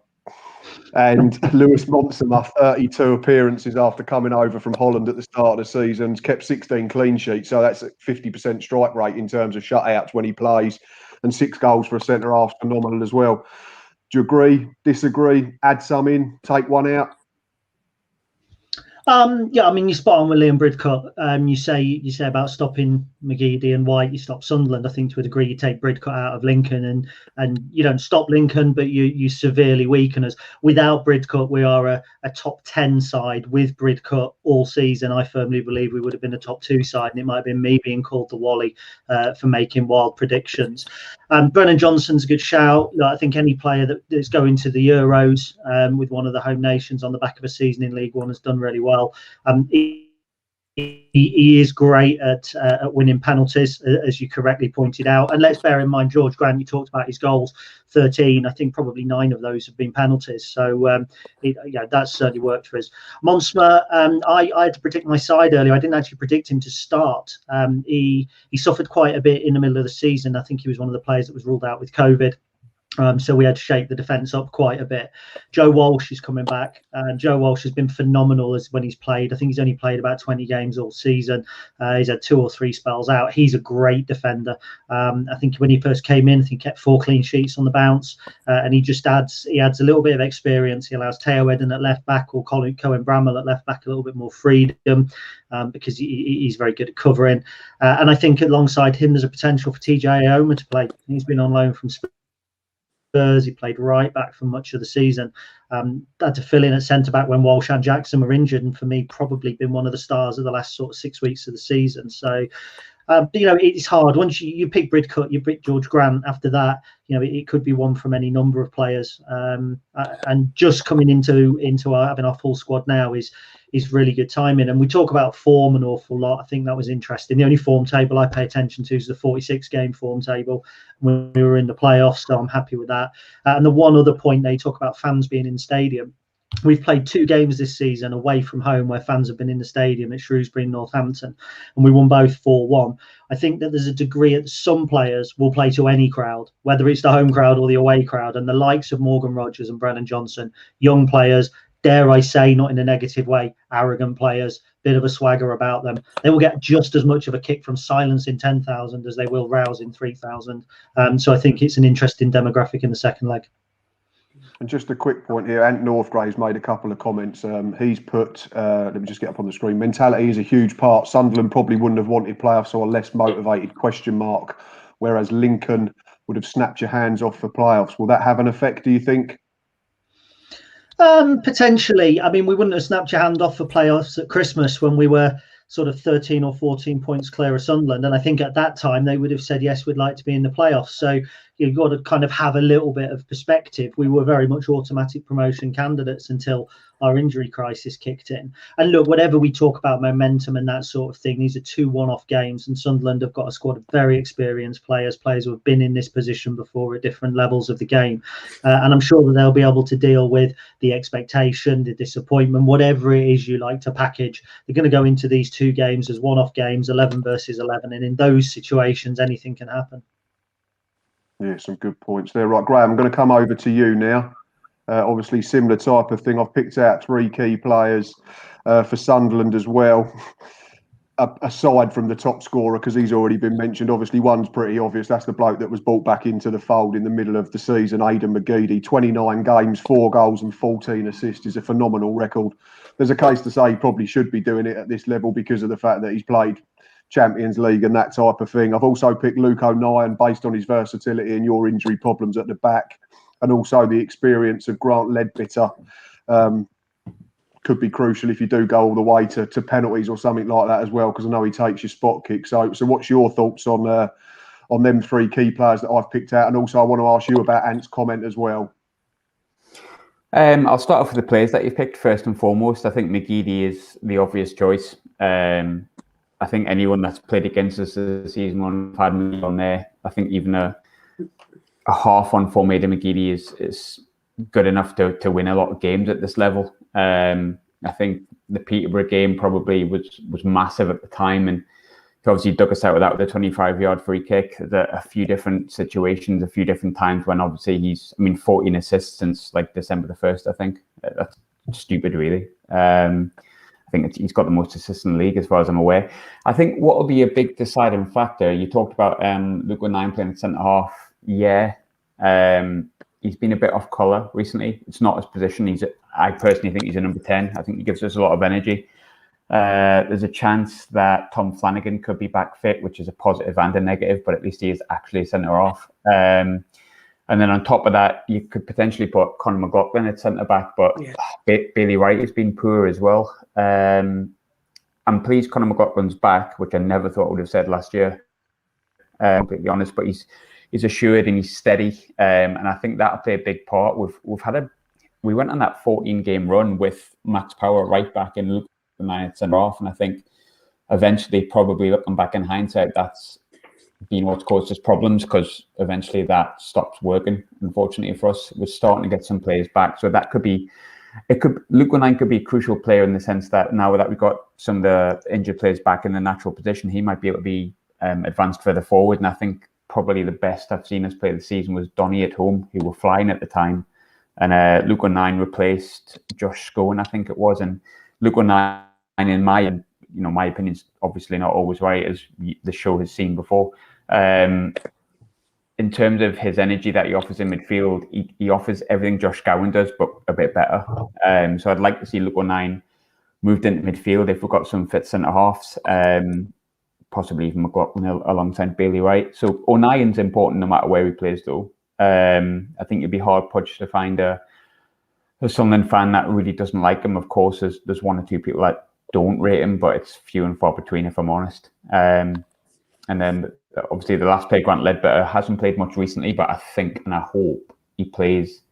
And Lewis Monsema, 32 appearances after coming over from Holland at the start of the season, kept 16 clean sheets. So that's a 50% strike rate in terms of shutouts when he plays, and 6 goals for a centre half, phenomenal as well. Do you agree, disagree, add some in, take one out? Yeah, I mean, you're spot on with Liam Bridcut. You say about stopping McGeady and White, you stop Sunderland. I think to a degree you take Bridcut out of Lincoln, and you don't stop Lincoln, but you severely weaken us. Without Bridcut, we are a top 10 side. With Bridcut all season, I firmly believe we would have been a top 2 side, and it might have been me being called the Wally for making wild predictions. Brennan Johnson's a good shout. I think any player that's going to the Euros with one of the home nations on the back of a season in League One has done really well. He is great at winning penalties, as you correctly pointed out. And let's bear in mind, George Grant, you talked about his goals, 13. I think probably 9 of those have been penalties. So, that's certainly worked for us. Monsma, I had to predict my side earlier. I didn't actually predict him to start. He suffered quite a bit in the middle of the season. I think he was one of the players that was ruled out with COVID. So we had to shake the defence up quite a bit. Joe Walsh is coming back. Joe Walsh has been phenomenal as when he's played. I think he's only played about 20 games all season. He's had 2 or 3 spells out. He's a great defender. I think when he first came in, I think he kept 4 clean sheets on the bounce, and he adds a little bit of experience. He allows Teo Eden at left back or Cohen Bramall at left back a little bit more freedom because he's very good at covering. And I think alongside him, there's a potential for TJ Aoma to play. He's been on loan from Spurs. He played right back for much of the season. Had to fill in at centre back when Walsh and Jackson were injured, and for me, probably been one of the stars of the last sort of 6 weeks of the season. So, it's hard. Once you pick Bridcut, you pick George Grant. After that, it could be one from any number of players. And just coming into having our full squad now is really good timing. And we talk about form an awful lot. I think that was interesting. The only form table I pay attention to is the 46 game form table when we were in the playoffs, so I'm happy with that. And the one other point, they talk about fans being in stadium. We've played 2 games this season away from home where fans have been in the stadium at Shrewsbury and Northampton, and we won both 4-1. I think that there's a degree that some players will play to any crowd, whether it's the home crowd or the away crowd, and the likes of Morgan Rogers and Brennan Johnson, young players, dare I say, not in a negative way, arrogant players, bit of a swagger about them. They will get just as much of a kick from silence in 10,000 as they will rouse in 3,000. So I think it's an interesting demographic in the second leg. And just a quick point here, Ant Northgrave's made a couple of comments. He's put, let me just get up on the screen, mentality is a huge part. Sunderland probably wouldn't have wanted playoffs or a less motivated ? Whereas Lincoln would have snapped your hands off for playoffs. Will that have an effect, do you think? Potentially. I mean, we wouldn't have snapped your hand off for playoffs at Christmas when we were sort of 13 or 14 points clear of Sunderland. And I think at that time they would have said, yes, we'd like to be in the playoffs. So you've got to kind of have a little bit of perspective. We were very much automatic promotion candidates until our injury crisis kicked in. And look, whatever we talk about momentum and that sort of thing, these are 2 one-off games, and Sunderland have got a squad of very experienced players who have been in this position before at different levels of the game. And I'm sure that they'll be able to deal with the expectation, the disappointment, whatever it is you like to package. They're going to go into these 2 games as one-off games, 11 versus 11. And in those situations, anything can happen. Yeah, some good points there. Right, Graham, I'm going to come over to you now. Obviously, similar type of thing. I've picked out 3 key players for Sunderland as well, aside from the top scorer, because he's already been mentioned. Obviously, one's pretty obvious. That's the bloke that was brought back into the fold in the middle of the season, Aidan McGeady. 29 games, 4 goals and 14 assists is a phenomenal record. There's a case to say he probably should be doing it at this level because of the fact that he's played Champions League and that type of thing. I've also picked Luke O'Nien based on his versatility and your injury problems at the back, and also the experience of Grant Ledbetter could be crucial if you do go all the way to penalties or something like that as well, because I know he takes your spot kick. So what's your thoughts on them 3 key players that I've picked out? And also I want to ask you about Ant's comment as well. I'll start off with the players that you picked first and foremost. I think McGeady is the obvious choice. I think anyone that's played against us this season won't have had me on there. I think even a half on form Aidan McGeady is good enough to win a lot of games at this level. I think the Peterborough game probably was massive at the time, and he obviously dug us out with that with a 25-yard free kick. A few different situations, a few different times when obviously 14 assists since like December the 1st, I think. That's stupid, really. I think he's got the most assists in the league as far as I'm aware. I think what will be a big deciding factor, you talked about Luke O'Nien playing at centre half. Yeah, he's been a bit off colour recently. It's not his position. I personally think he's a number 10. I think he gives us a lot of energy. There's a chance that Tom Flanagan could be back fit, which is a positive and a negative, but at least he is actually a centre-half. And then on top of that, you could potentially put Conor McLaughlin at centre-back, but Bailey Wright has been poor as well. I'm pleased Conor McLaughlin's back, which I never thought I would have said last year, completely honest, but he's assured and he's steady. And I think that'll play a big part. We went on that 14-game run with Max Power right back and Luke at centre-half, and I think eventually, probably looking back in hindsight, that's been what's caused us problems, because eventually that stops working, unfortunately for us. We're starting to get some players back, so that Luke O'Nien could be a crucial player in the sense that now that we've got some of the injured players back in the natural position, he might be able to be advanced further forward. And I think probably the best I've seen us play this season was Donny at home, who were flying at the time, and Luke O'Nien replaced Josh Scowen, I think it was. And Luke O'Nien, in my opinion's obviously not always right, as the show has seen before. In terms of his energy that he offers in midfield, he offers everything Josh Scowen does, but a bit better. So I'd like to see Luke O'Nien moved into midfield if we've got some fit centre halves, possibly even McLaughlin alongside Bailey Wright. So O'Nien's important no matter where he plays, though. I think it'd be hard pushed to find a Sunderland fan that really doesn't like him. Of course, there's one or two people that don't rate him, but it's few and far between, if I'm honest. And then obviously the last player, Grant Ledbetter, hasn't played much recently, but I think and I hope he plays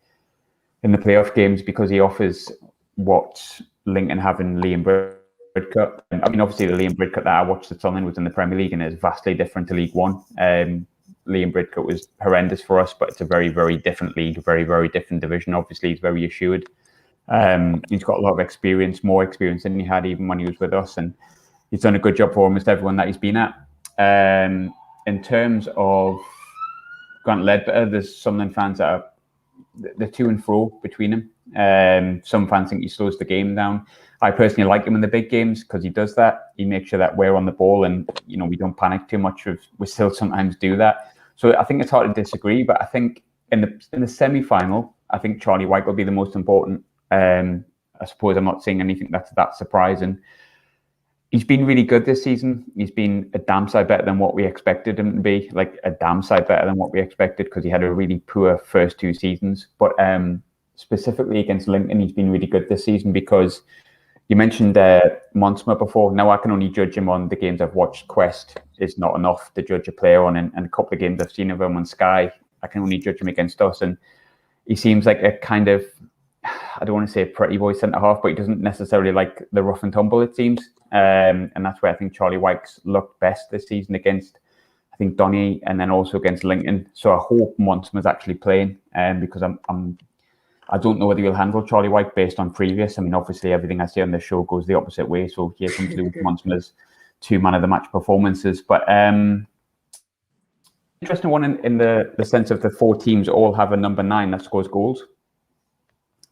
in the playoff games, because he offers what Lincoln have in Liam Bridcut. I mean, obviously the Liam Bridcut that I watched at Sunderland was in the Premier League and is vastly different to League One. Liam Bridcut was horrendous for us, but it's a very, very different league, a very, very different division. Obviously, he's very assured. He's got a lot of experience, more experience than he had even when he was with us, and he's done a good job for almost everyone that he's been at. In terms of Grant Ledbetter, there's Sunderland fans that are they're to and fro between him. Some fans think he slows the game down. I personally like him in the big games because he does that. He makes sure that we're on the ball and we don't panic too much. We still sometimes do that. So I think it's hard to disagree. But I think in the semi-final, I think Charlie White will be the most important. I suppose I'm not saying anything that's that surprising. He's been really good this season. He's been a damn sight better than what we expected him to be, like a damn sight better than what we expected, because he had a really poor first two seasons. But specifically against Lincoln, he's been really good this season, because you mentioned Monsma before. Now I can only judge him on the games I've watched. Quest is not enough to judge a player on, and a couple of games I've seen of him on Sky, I can only judge him against us. And he seems like a kind of, I don't want to say a pretty boy centre-half, but he doesn't necessarily like the rough and tumble, it seems. And that's where I think Charlie White's looked best this season against, I think, Donny, and then also against Lincoln. So I hope Monsma's actually playing, because I don't know whether he'll handle Charlie White based on previous. I mean, obviously everything I say on this show goes the opposite way. So here comes Luke Monsma's 2 man of the match performances. But interesting one in the sense of the 4 teams all have a number 9 that scores goals.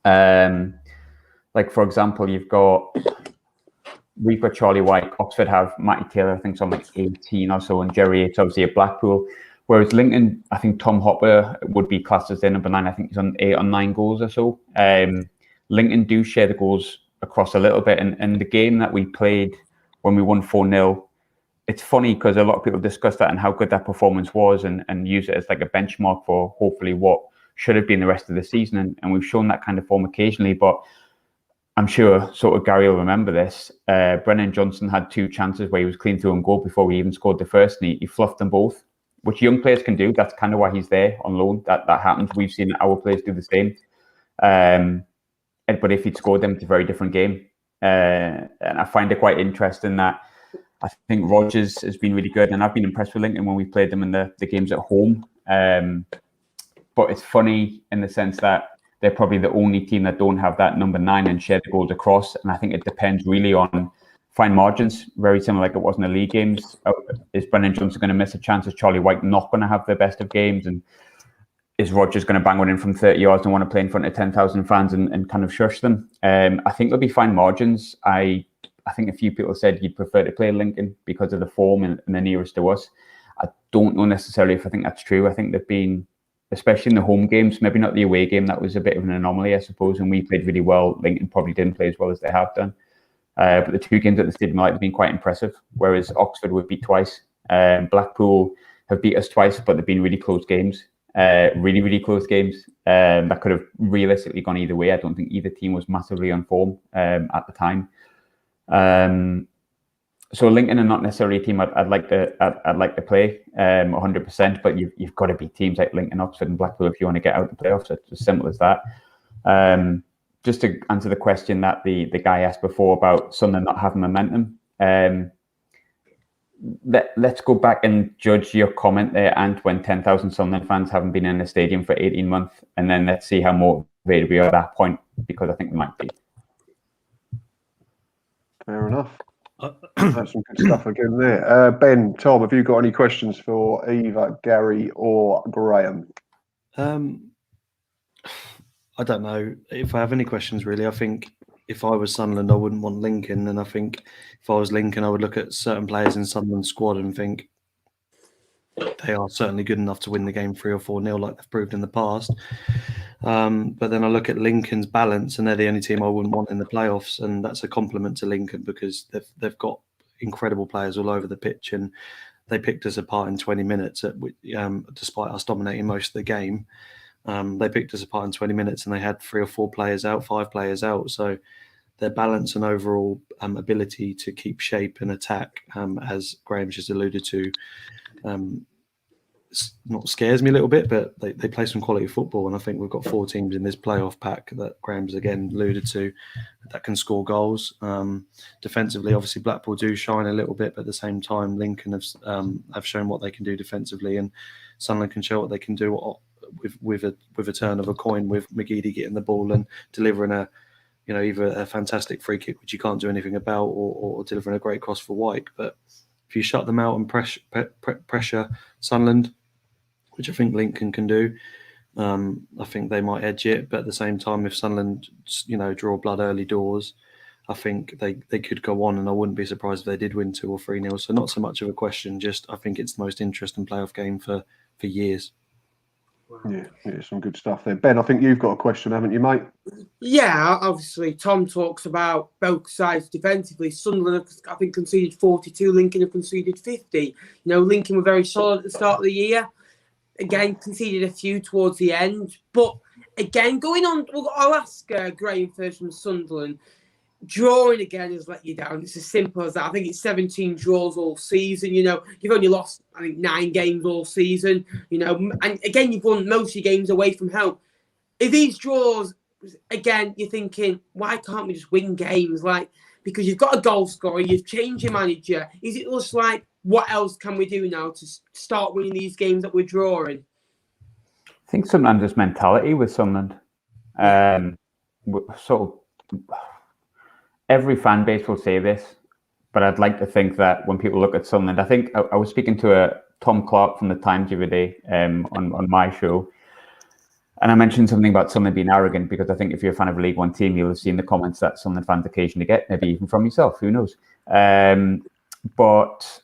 Like, for example, we've got Charlie White. Oxford have Matty Taylor, I think, on like 18 or so, and Jerry Yates obviously at Blackpool. Whereas Lincoln, I think Tom Hopper would be classed as their number 9. I think he's on 8 or 9 goals or so. Lincoln do share the goals across a little bit. And the game that we played when we won 4-0, it's funny because a lot of people discuss that and how good that performance was, and use it as like a benchmark for hopefully what should have been the rest of the season. And we've shown that kind of form occasionally, but I'm sure sort of Gary will remember this. Brennan Johnson had 2 chances where he was clean through and goal before he even scored the first, and he fluffed them both, which young players can do. That's kind of why he's there on loan. That happens. We've seen our players do the same. But if he'd scored them, it's a very different game. And I find it quite interesting that I think Rodgers has been really good, and I've been impressed with Lincoln when we played them in the games at home. But it's funny in the sense that they're probably the only team that don't have that number 9 and share the goals across. And I think it depends really on fine margins, very similar like it was in the league games. Is Brennan Johnson going to miss a chance? Is Charlie White not going to have the best of games? And is Rodgers going to bang one in from 30 yards and want to play in front of 10,000 fans and kind of shush them? I think there'll be fine margins. I think a few people said you'd prefer to play Lincoln because of the form and the nearest to us. I don't know necessarily if I think that's true. I think they've been especially in the home games. Maybe not the away game. That was a bit of an anomaly, I suppose. And we played really well. Lincoln probably didn't play as well as they have done. But the 2 games at the Stadium Light have been quite impressive. Whereas Oxford were beat twice. Blackpool have beat us twice, but they've been really close games. Really, really close games. That could have realistically gone either way. I don't think either team was massively on form at the time. So Lincoln are not necessarily a team I'd like to play 100%, but you've got to beat teams like Lincoln, Oxford, and Blackpool if you want to get out the playoffs. It's as simple as that. Just to answer the question that the guy asked before about Sunderland not having momentum. Let's go back and judge your comment there, Ant, when 10,000 Sunderland fans haven't been in the stadium for 18 months, and then let's see how motivated we are at that point, because I think we might be. Fair enough. That's some good stuff again there. Ben, Tom, have you got any questions for either Gary or Graham? I don't know if I have any questions, really. I think if I was Sunderland, I wouldn't want Lincoln. And I think if I was Lincoln, I would look at certain players in Sunderland's squad and think they are certainly good enough to win the game 3 or 4-0 like they've proved in the past. But then I look at Lincoln's balance, and they're the only team I wouldn't want in the playoffs. And that's a compliment to Lincoln, because they've got incredible players all over the pitch, and they picked us apart in 20 minutes, despite us dominating most of the game. They picked us apart in 20 minutes, and they had 3 or 4 players out, 5 players out. So their balance and overall ability to keep shape and attack, as Graham just alluded to, not scares me a little bit, but they play some quality football. And I think we've got 4 teams in this playoff pack that Graham's again alluded to that can score goals. Defensively, obviously Blackpool do shine a little bit, but at the same time, Lincoln have shown what they can do defensively, and Sunderland can show what they can do with a turn of a coin, with McGeady getting the ball and delivering either a fantastic free kick, which you can't do anything about, or delivering a great cross for White. But if you shut them out and pressure Sunderland, which I think Lincoln can do, I think they might edge it. But at the same time, if Sunderland, draw blood early doors, I think they could go on, and I wouldn't be surprised if they did win 2 or 3-0. So not so much of a question, just I think it's the most interesting playoff game for years. Yeah, some good stuff there. Ben, I think you've got a question, haven't you, mate? Yeah, obviously, Tom talks about both sides defensively. Sunderland have, I think, conceded 42. Lincoln have conceded 50. Lincoln were very solid at the start of the year. Again, conceded a few towards the end. But again, going on, I'll ask Graham first from Sunderland. Drawing again has let you down. It's as simple as that. I think it's 17 draws all season. You've only lost, I think, 9 games all season. And again, you've won most of your games away from home. If these draws, again, you're thinking, why can't we just win games? Because you've got a goal scorer, you've changed your manager. Is it just what else can we do now to start winning these games that we're drawing? I think sometimes there's mentality with Sunderland. Every fan base will say this, but I'd like to think that when people look at Sunderland, I think I was speaking to Tom Clark from the Times the other day on my show, and I mentioned something about Sunderland being arrogant, because I think if you're a fan of a League One team, you'll have seen the comments that Sunderland fans occasionally get, maybe even from yourself, who knows. But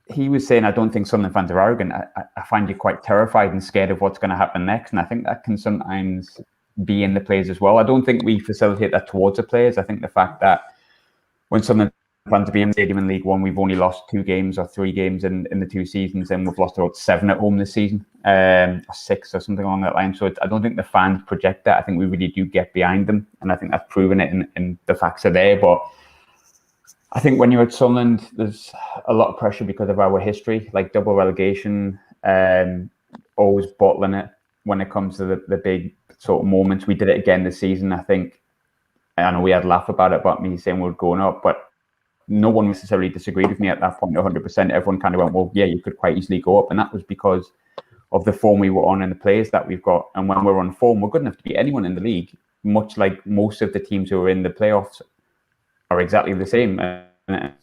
he was saying, I don't think Sunderland fans are arrogant. I find you quite terrified and scared of what's going to happen next, and I think that can sometimes be in the players as well. I don't think we facilitate that towards the players. I think the fact that when Sunderland fans to be in the stadium in League One, we've only lost 2 games or 3 games in the 2 seasons, and we've lost about 7 at home this season, or 6 or something along that line. So I don't think the fans project that. I think we really do get behind them, and I think that's proven it in the facts are there. But I think when you're at Sunderland, there's a lot of pressure because of our history, like double relegation, always bottling it when it comes to the big sort of moments. We did it again this season. I know we had a laugh about me saying we're going up, but no one necessarily disagreed with me at that point 100%. Everyone kind of went, well, yeah, you could quite easily go up. And that was because of the form we were on and the players that we've got. And when we're on form, we're good enough to beat anyone in the league, much like most of the teams who are in the playoffs are exactly the same. And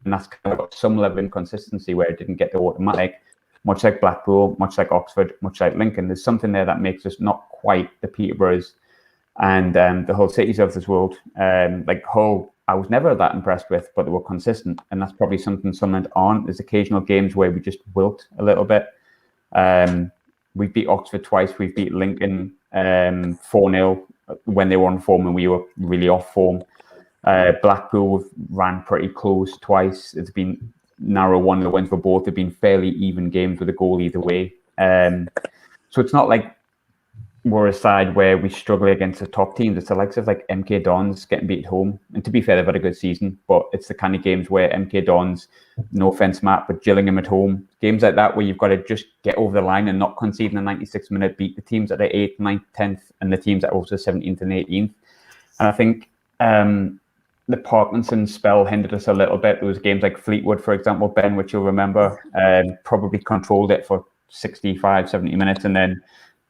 that's kind of got some level of inconsistency where it didn't get the automatic, much like Blackpool, much like Oxford, much like Lincoln. There's something there that makes us not quite the Peterboroughs and the Hull Cities of this world. Like Hull, I was never that impressed with, but they were consistent. And that's probably something Sunderland aren't. There's occasional games where we just wilt a little bit. We've beat Oxford twice. We've beat Lincoln 4-0 when they were on form and we were really off form. Blackpool ran pretty close twice. It's been narrow 1-0 wins for both. They've been fairly even games with a goal either way. So it's not like we're a side where we struggle against the top teams. It's the likes of like MK Dons getting beat at home. And to be fair, they've had a good season, but it's the kind of games where MK Dons, no offense, Matt, but Gillingham at home, games like that where you've got to just get over the line and not concede in the 96th minute, beat the teams that are 8th, 9th, 10th, and the teams that are also 17th and 18th. And I think the Parkinson spell hindered us a little bit. There was games like Fleetwood, for example, Ben, which you'll remember, probably controlled it for 65, 70 minutes, and then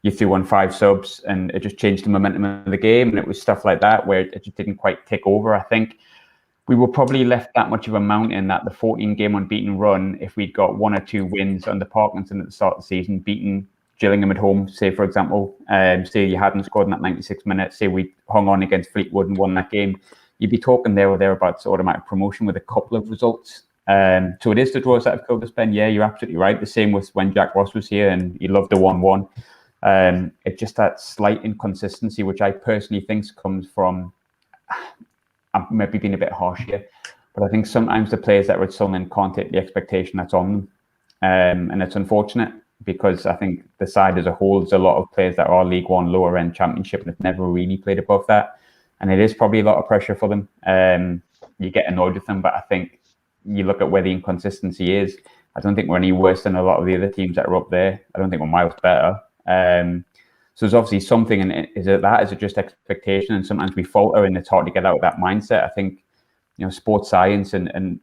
you threw on 5 subs and it just changed the momentum of the game. And it was stuff like that where it just didn't quite tick over. I think we were probably left that much of a mountain that the 14-game unbeaten run, if we'd got 1 or 2 wins under Parkinson at the start of the season, beaten Gillingham at home, say, for example, say you hadn't scored in that 96 minutes, say we hung on against Fleetwood and won that game, you'd be talking there or thereabouts automatic promotion with a couple of results. So it is the draws that have killed us, Ben. Yeah, you're absolutely right. The same with when Jack Ross was here and he loved the 1-1. It's just that slight inconsistency, which I personally think comes from, I'm maybe being a bit harsh here, but I think sometimes the players that are at Sunderland can't take the expectation that's on them. And it's unfortunate because I think the side as a whole, there's a lot of players that are League One, lower end Championship and have never really played above that. And it is probably a lot of pressure for them. You get annoyed with them, but I think you look at where the inconsistency is. I don't think we're any worse than a lot of the other teams that are up there. I don't think we're miles better. So there's obviously something, and is it just expectation? And sometimes we falter, and it's hard to get out of that mindset. I think, sports science and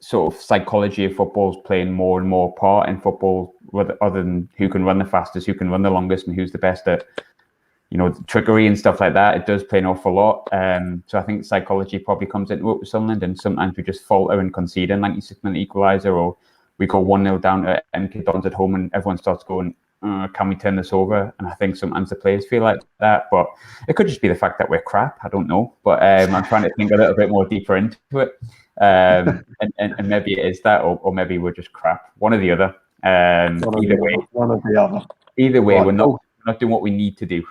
sort of psychology of football is playing more and more part in football, other than who can run the fastest, who can run the longest, and who's the best at, trickery and stuff like that. It does play an awful lot. So I think psychology probably comes into it with Sunderland, and sometimes we just falter and concede a 96-minute equaliser, or we go 1-0 down to MK Dons at home and everyone starts going, can we turn this over? And I think sometimes the players feel like that, but it could just be the fact that we're crap. I don't know, but I'm trying to think a little bit more deeper into it. And maybe it is that, or maybe we're just crap. One or the other. One or the other. Either way, right, we're not doing what we need to do.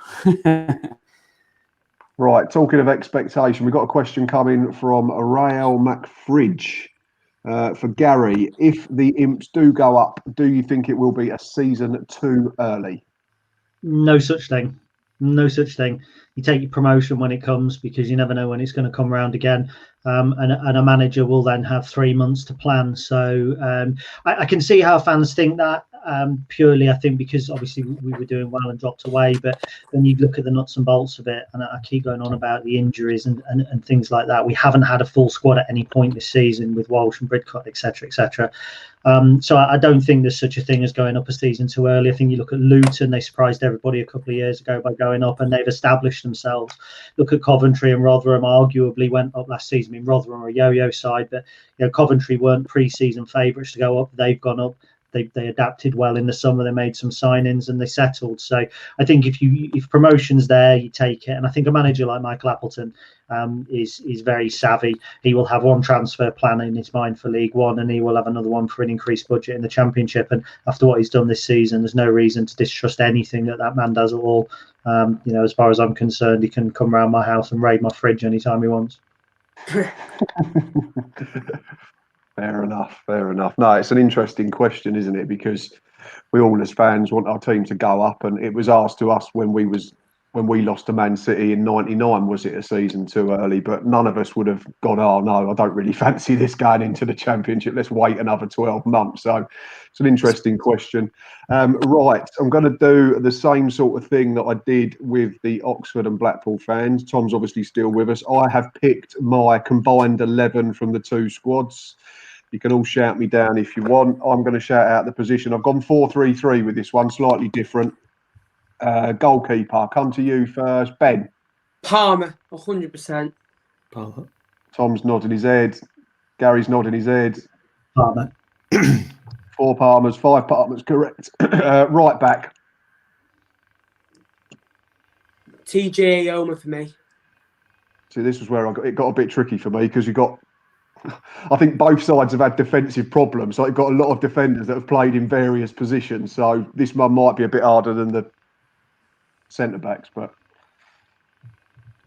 Right, talking of expectation, we've got a question coming from Rael McFridge. For Gary, if the Imps do go up, do you think it will be a season too early? No such thing. No such thing. You take your promotion when it comes, because you never know when it's going to come around again. And a manager will then have 3 months to plan. So I can see how fans think that. Purely, I think, because obviously we were doing well and dropped away, but when you look at the nuts and bolts of it, and I keep going on about the injuries and things like that, we haven't had a full squad at any point this season with Walsh and Bridcut, etc., etc. So I don't think there's such a thing as going up a season too early. I think you look at Luton, they surprised everybody a couple of years ago by going up, and they've established themselves. Look at Coventry and Rotherham, arguably went up last season. I mean, Rotherham are a yo-yo side, but Coventry weren't pre-season favourites to go up. They've gone up. They adapted well in the summer. They made some signings and they settled. So I think if promotion's there, you take it. And I think a manager like Michael Appleton is very savvy. He will have one transfer plan in his mind for League One, and he will have another one for an increased budget in the Championship. And after what he's done this season, there's no reason to distrust anything that man does at all. As far as I'm concerned, he can come round my house and raid my fridge anytime he wants. Fair enough. No, it's an interesting question, isn't it? Because we all as fans want our team to go up, and it was asked to us when we lost to Man City in '99, was it a season too early? But none of us would have gone, oh no, I don't really fancy this going into the Championship. Let's wait another 12 months. So it's an interesting question. Right, I'm going to do the same sort of thing that I did with the Oxford and Blackpool fans. Tom's obviously still with us. I have picked my combined 11 from the two squads. You can all shout me down if you want. I'm going to shout out the position. I've gone 4-3-3 with this one, slightly different. Goalkeeper, come to you first. Ben. Palmer, 100%. Palmer. Tom's nodding his head. Gary's nodding his head. Palmer. 4 Palmers, 5 Palmers, correct. Right back. TJ Ayoma for me. See, this was where it got a bit tricky for me, because you got I think both sides have had defensive problems. So they've got a lot of defenders that have played in various positions. So this one might be a bit harder than the centre backs. But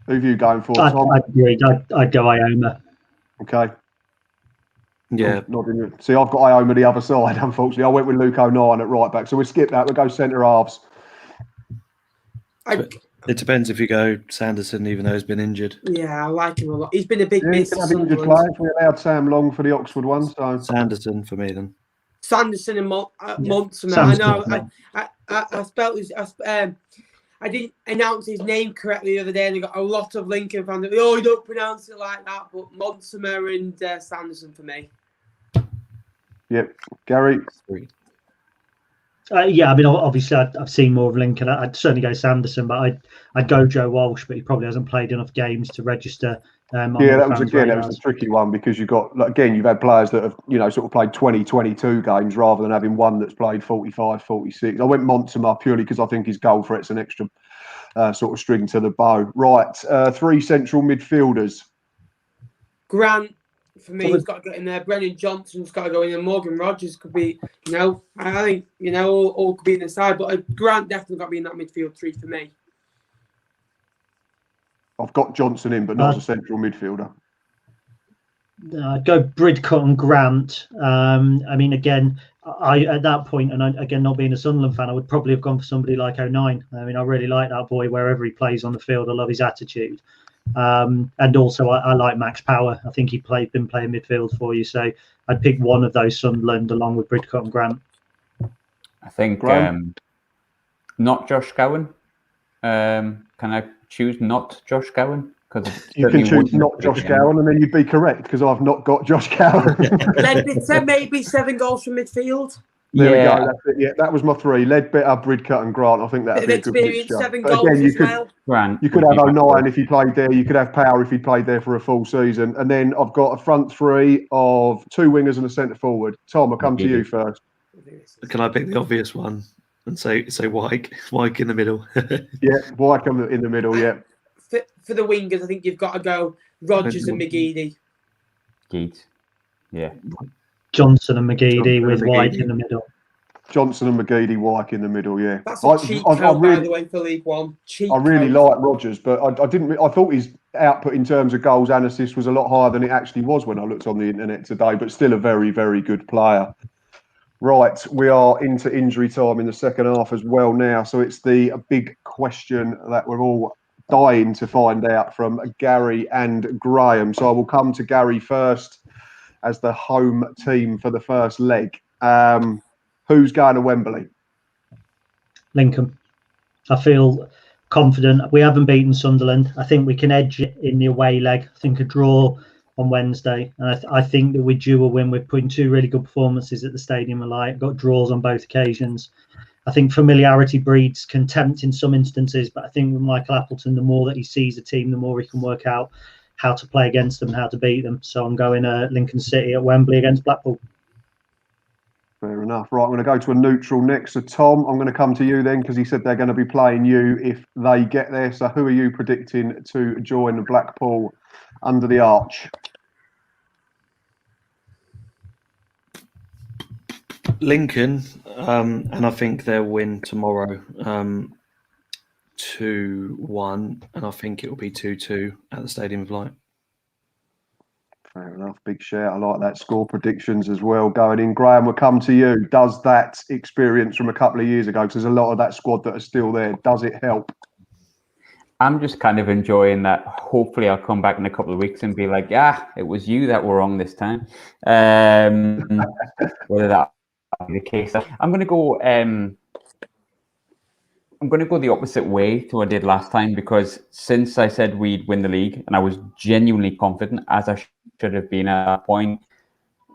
who are you going for, Tom? I'd go Ioma. Okay. Yeah. See, I've got Ioma the other side, unfortunately. I went with Luke O'Nien at right back. So we'll skip that. We'll go centre halves. It depends if you go Sanderson, even though he's been injured. Yeah, I like him a lot. He's been a big miss. We allowed Sam Long for the Oxford one. So Sanderson for me then. Sanderson and Montsemer. I know. I spelled his. I didn't announce his name correctly the other day, and I got a lot of Lincoln fans. Oh, you don't pronounce it like that. But Montsemer and Sanderson for me. Yep, Gary. Yeah, I mean, obviously, I've seen more of Lincoln. I'd certainly go Sanderson, but I'd go Joe Walsh, but he probably hasn't played enough games to register. That was a tricky one because you've got, you've had players that have, sort of played 20, 22 games rather than having one that's played 45, 46. I went Montsemer purely because I think his goal threat's an extra sort of string to the bow. Right, 3 central midfielders. Grant, for me, he's got to get in there. Brennan Johnson's got to go in there. Morgan Rogers could be, I think, all could be in the side, but Grant definitely got to be in that midfield 3 for me. I've got Johnson in, but not as a central midfielder. I'd go Bridcut and Grant. I mean, again, at that point, and again, not being a Sunderland fan, I would probably have gone for somebody like O'Nien. I mean, I really like that boy wherever he plays on the field. I love his attitude. And also, I like Max Power. I think been playing midfield for you. So I'd pick one of those Sunderland along with Bridcut and Grant. I think not Josh Gowan. Can I choose not Josh Gowan? Because you can choose not Josh Gowan, and then you'd be correct because I've not got Josh Gowan. Ledbetter, maybe 7 goals from midfield. There we go. That's it. Yeah, that was my 3. Ledbetter, Bridcut, and Grant. I think that'd be a good mixture. 7 goals again, you could have O'Nien if he played there. You could have Power if he played there for a full season. And then I've got a front 3 of 2 wingers and a centre forward. Tom, I'll come to you first. Can I pick the obvious one and say Wyke in the middle? Yeah, Wyke in the middle. Yeah. For the wingers, I think you've got to go Rogers and McGeady. Yeah. Johnson and McGeady with Wyke in the middle. Johnson and McGeady, Wyke in the middle. Yeah. That's a cheat code, by the way, for League One. I really like Rogers, but I didn't. I thought his output in terms of goals and assists was a lot higher than it actually was when I looked on the internet today. But still a very, very good player. Right, we are into injury time in the second half as well now. So it's the big question that we're all dying to find out from Gary and Graham. So I will come to Gary first as the home team for the first leg. Who's going to Wembley? Lincoln. I feel confident. We haven't beaten Sunderland. I think we can edge it in the away leg. I think a draw on Wednesday. And I think that we're due a win. We're putting 2 really good performances at the Stadium of Light. Got draws on both occasions. I think familiarity breeds contempt in some instances, but I think with Michael Appleton, the more that he sees a team, the more he can work out how to play against them, how to beat them. So I'm going Lincoln City at Wembley against Blackpool. Fair enough. Right, I'm going to go to a neutral next. So Tom, I'm going to come to you then because he said they're going to be playing you if they get there. So who are you predicting to join Blackpool under the arch? Lincoln, and I think they'll win tomorrow 2-1, and I think it will be 2-2 at the Stadium of Light. Fair enough. Big shout. I like that. Score predictions as well going in. Graham, we'll come to you. Does that experience from a couple of years ago, because there's a lot of that squad that are still there, does it help? I'm just kind of enjoying that. Hopefully I'll come back in a couple of weeks and be like, it was you that were wrong this time. Whether that be the case. I'm going to go the opposite way to what I did last time, because since I said we'd win the league, and I was genuinely confident, as I should have been at that point,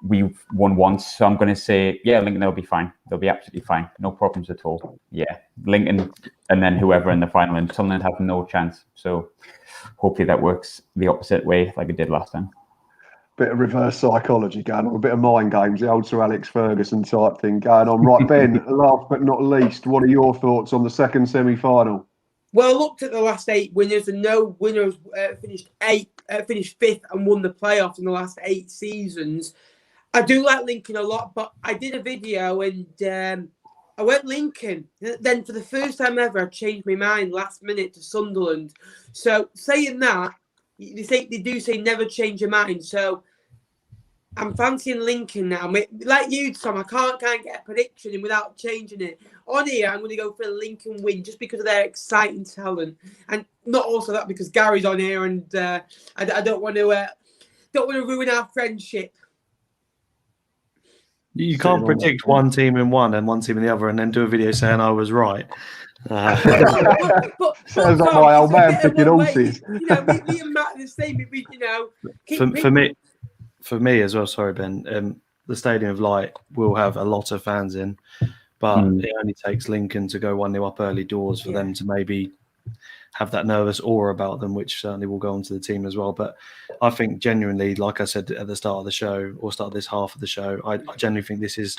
we've won once. So I'm going to say, Lincoln, they'll be fine. They'll be absolutely fine. No problems at all. Yeah, Lincoln, and then whoever in the final, and Sunderland have no chance. So hopefully that works the opposite way like it did last time. Bit of reverse psychology going on, a bit of mind games, the old Sir Alex Ferguson type thing going on. Right, Ben, last but not least, what are your thoughts on the second semi-final? Well, I looked at the last 8 winners, and no winner has finished 5th and won the playoffs in the last 8 seasons. I do like Lincoln a lot, but I did a video and I went Lincoln. Then for the first time ever, I changed my mind last minute to Sunderland. So saying that, they do say never change your mind. So I'm fancying Lincoln now. Like you, Tom, I can't get a prediction in without changing it. On here, I'm going to go for a Lincoln win just because of their exciting talent, and not also that because Gary's on here, and I don't want to ruin our friendship. You can't predict one team in one and one team in the other, and then do a video saying I was right. Sounds like my old man picking horses. Me and Matt are the same. For me as well. Sorry, Ben. The Stadium of Light will have a lot of fans in, but it only takes Lincoln to go 1-0 up early doors for them to maybe have that nervous aura about them, which certainly will go onto the team as well. But I think genuinely, like I said at the start of the show, or start of this half of the show, I genuinely think this is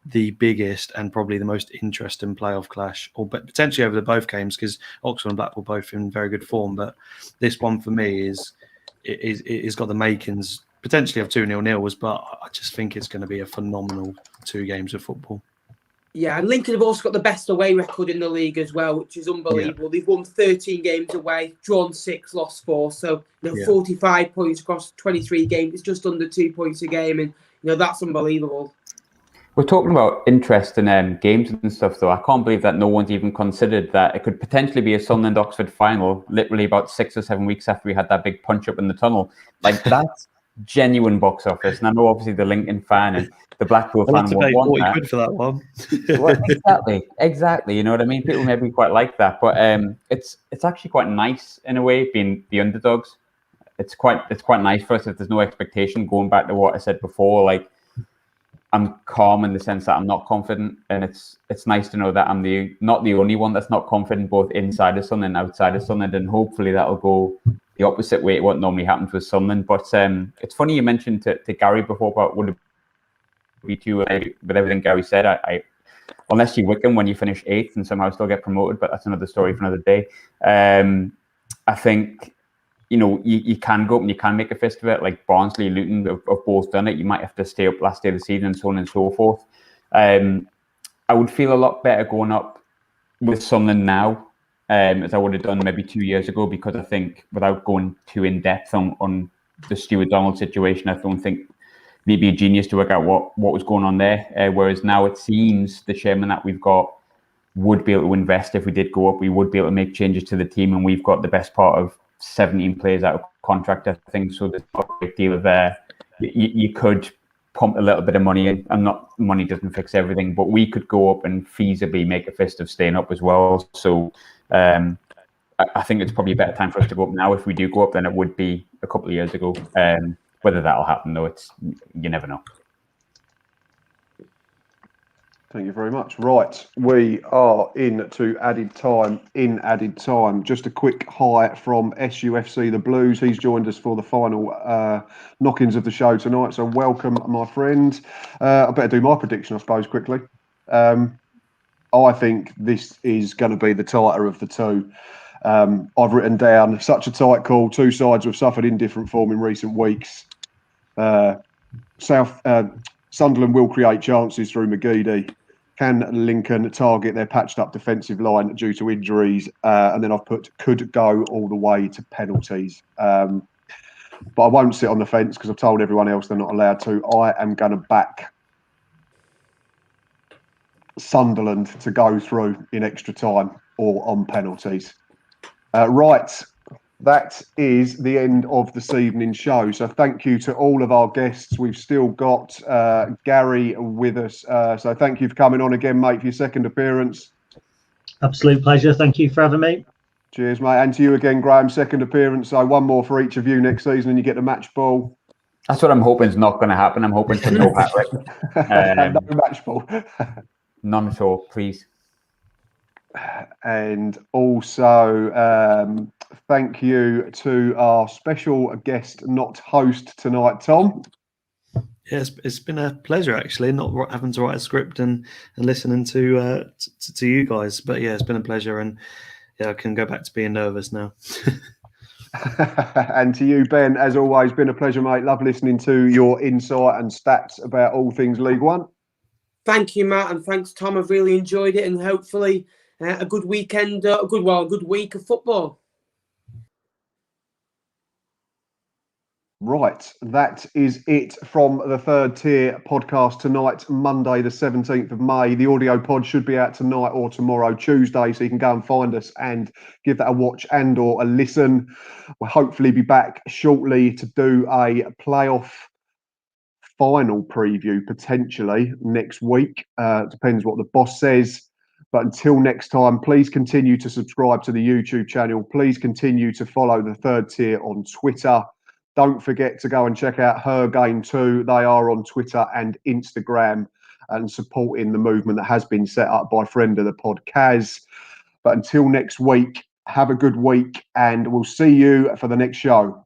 the biggest and probably the most interesting playoff clash, or potentially over the both games, because Oxford and Blackpool both in very good form. But this one for me is got the makings potentially of 2-0 nils, but I just think it's going to be a phenomenal 2 games of football. Yeah, and Lincoln have also got the best away record in the league as well, which is unbelievable. Yeah. They've won 13 games away, drawn 6, lost 4. So, 45 points across 23 games. It's just under 2 points a game. And, that's unbelievable. We're talking about interest in games and stuff, though. I can't believe that no one's even considered that it could potentially be a Sunderland-Oxford final, literally about 6 or 7 weeks after we had that big punch-up in the tunnel. Like, that's genuine box office. And I know, obviously, the Lincoln fan and the Blackpool fan won't want that. Good for that one. Well, exactly. You know what I mean? People maybe quite like that, but it's actually quite nice in a way, being the underdogs. It's quite nice for us if there's no expectation. Going back to what I said before, like, I'm calm in the sense that I'm not confident, and it's nice to know that I'm not the only one that's not confident, both inside of Sunderland and outside of Sunderland, and hopefully that'll go the opposite way to what normally happens with Sunderland. But it's funny you mentioned to Gary before about would it be too with everything Gary said. I unless you Wickham when you finish 8th and somehow still get promoted, but that's another story for another day. I think you can go up and you can make a fist of it. Like Barnsley, Luton have both done it. You might have to stay up last day of the season and so on and so forth. I would feel a lot better going up with Sunderland now, as I would have done maybe 2 years ago, because I think without going too in depth on the Stuart Donald situation, I don't think they'd be a genius to work out what was going on there. Whereas now it seems the chairman that we've got would be able to invest if we did go up. We would be able to make changes to the team, and we've got the best part of 17 players out of contract, I think. So there's not a big deal of you could pump a little bit of money in. And not money doesn't fix everything, but we could go up and feasibly make a fist of staying up as well. So I think it's probably a better time for us to go up now if we do go up than it would be a couple of years ago. Whether that'll happen, though, you never know. Thank you very much. Right, we are into added time. Just a quick hi from SUFC The Blues. He's joined us for the final knock-ins of the show tonight. So welcome, my friend. I better do my prediction, I suppose, quickly. I think this is going to be the tighter of the 2. I've written down such a tight call. 2 sides have suffered in different form in recent weeks. Sunderland will create chances through McGeady. Can Lincoln target their patched up defensive line due to injuries? And then I've put could go all the way to penalties. But I won't sit on the fence because I've told everyone else they're not allowed to. I am going to back Sunderland to go through in extra time or on penalties. Right. That is the end of this evening's show. So thank you to all of our guests. We've still got Gary with us. So thank you for coming on again, mate, for your second appearance. Absolute pleasure. Thank you for having me. Cheers, mate. And to you again, Graham, second appearance. So 1 more for each of you next season and you get the match ball. That's what I'm hoping is not going to happen. I'm hoping for no hat-trick. No match ball. None at all, please. And also, thank you to our special guest, not host tonight, Tom. Yes, it's been a pleasure actually, not having to write a script and listening to you guys. But yeah, it's been a pleasure, and yeah, I can go back to being nervous now. And to you, Ben, as always, been a pleasure, mate. Love listening to your insight and stats about all things League One. Thank you, Matt, and thanks, Tom. I've really enjoyed it, and hopefully a good weekend, a good week of football. Right, that is it from the Third Tier podcast tonight, Monday the 17th of May. The audio pod should be out tonight or tomorrow, Tuesday, so you can go and find us and give that a watch and or a listen. We'll hopefully be back shortly to do a playoff final preview, potentially next week. Depends what the boss says. But until next time, please continue to subscribe to the YouTube channel. Please continue to follow the Third Tier on Twitter. Don't forget to go and check out Her Game too. They are on Twitter and Instagram and supporting the movement that has been set up by friend of the pod, Kaz. But until next week, have a good week and we'll see you for the next show.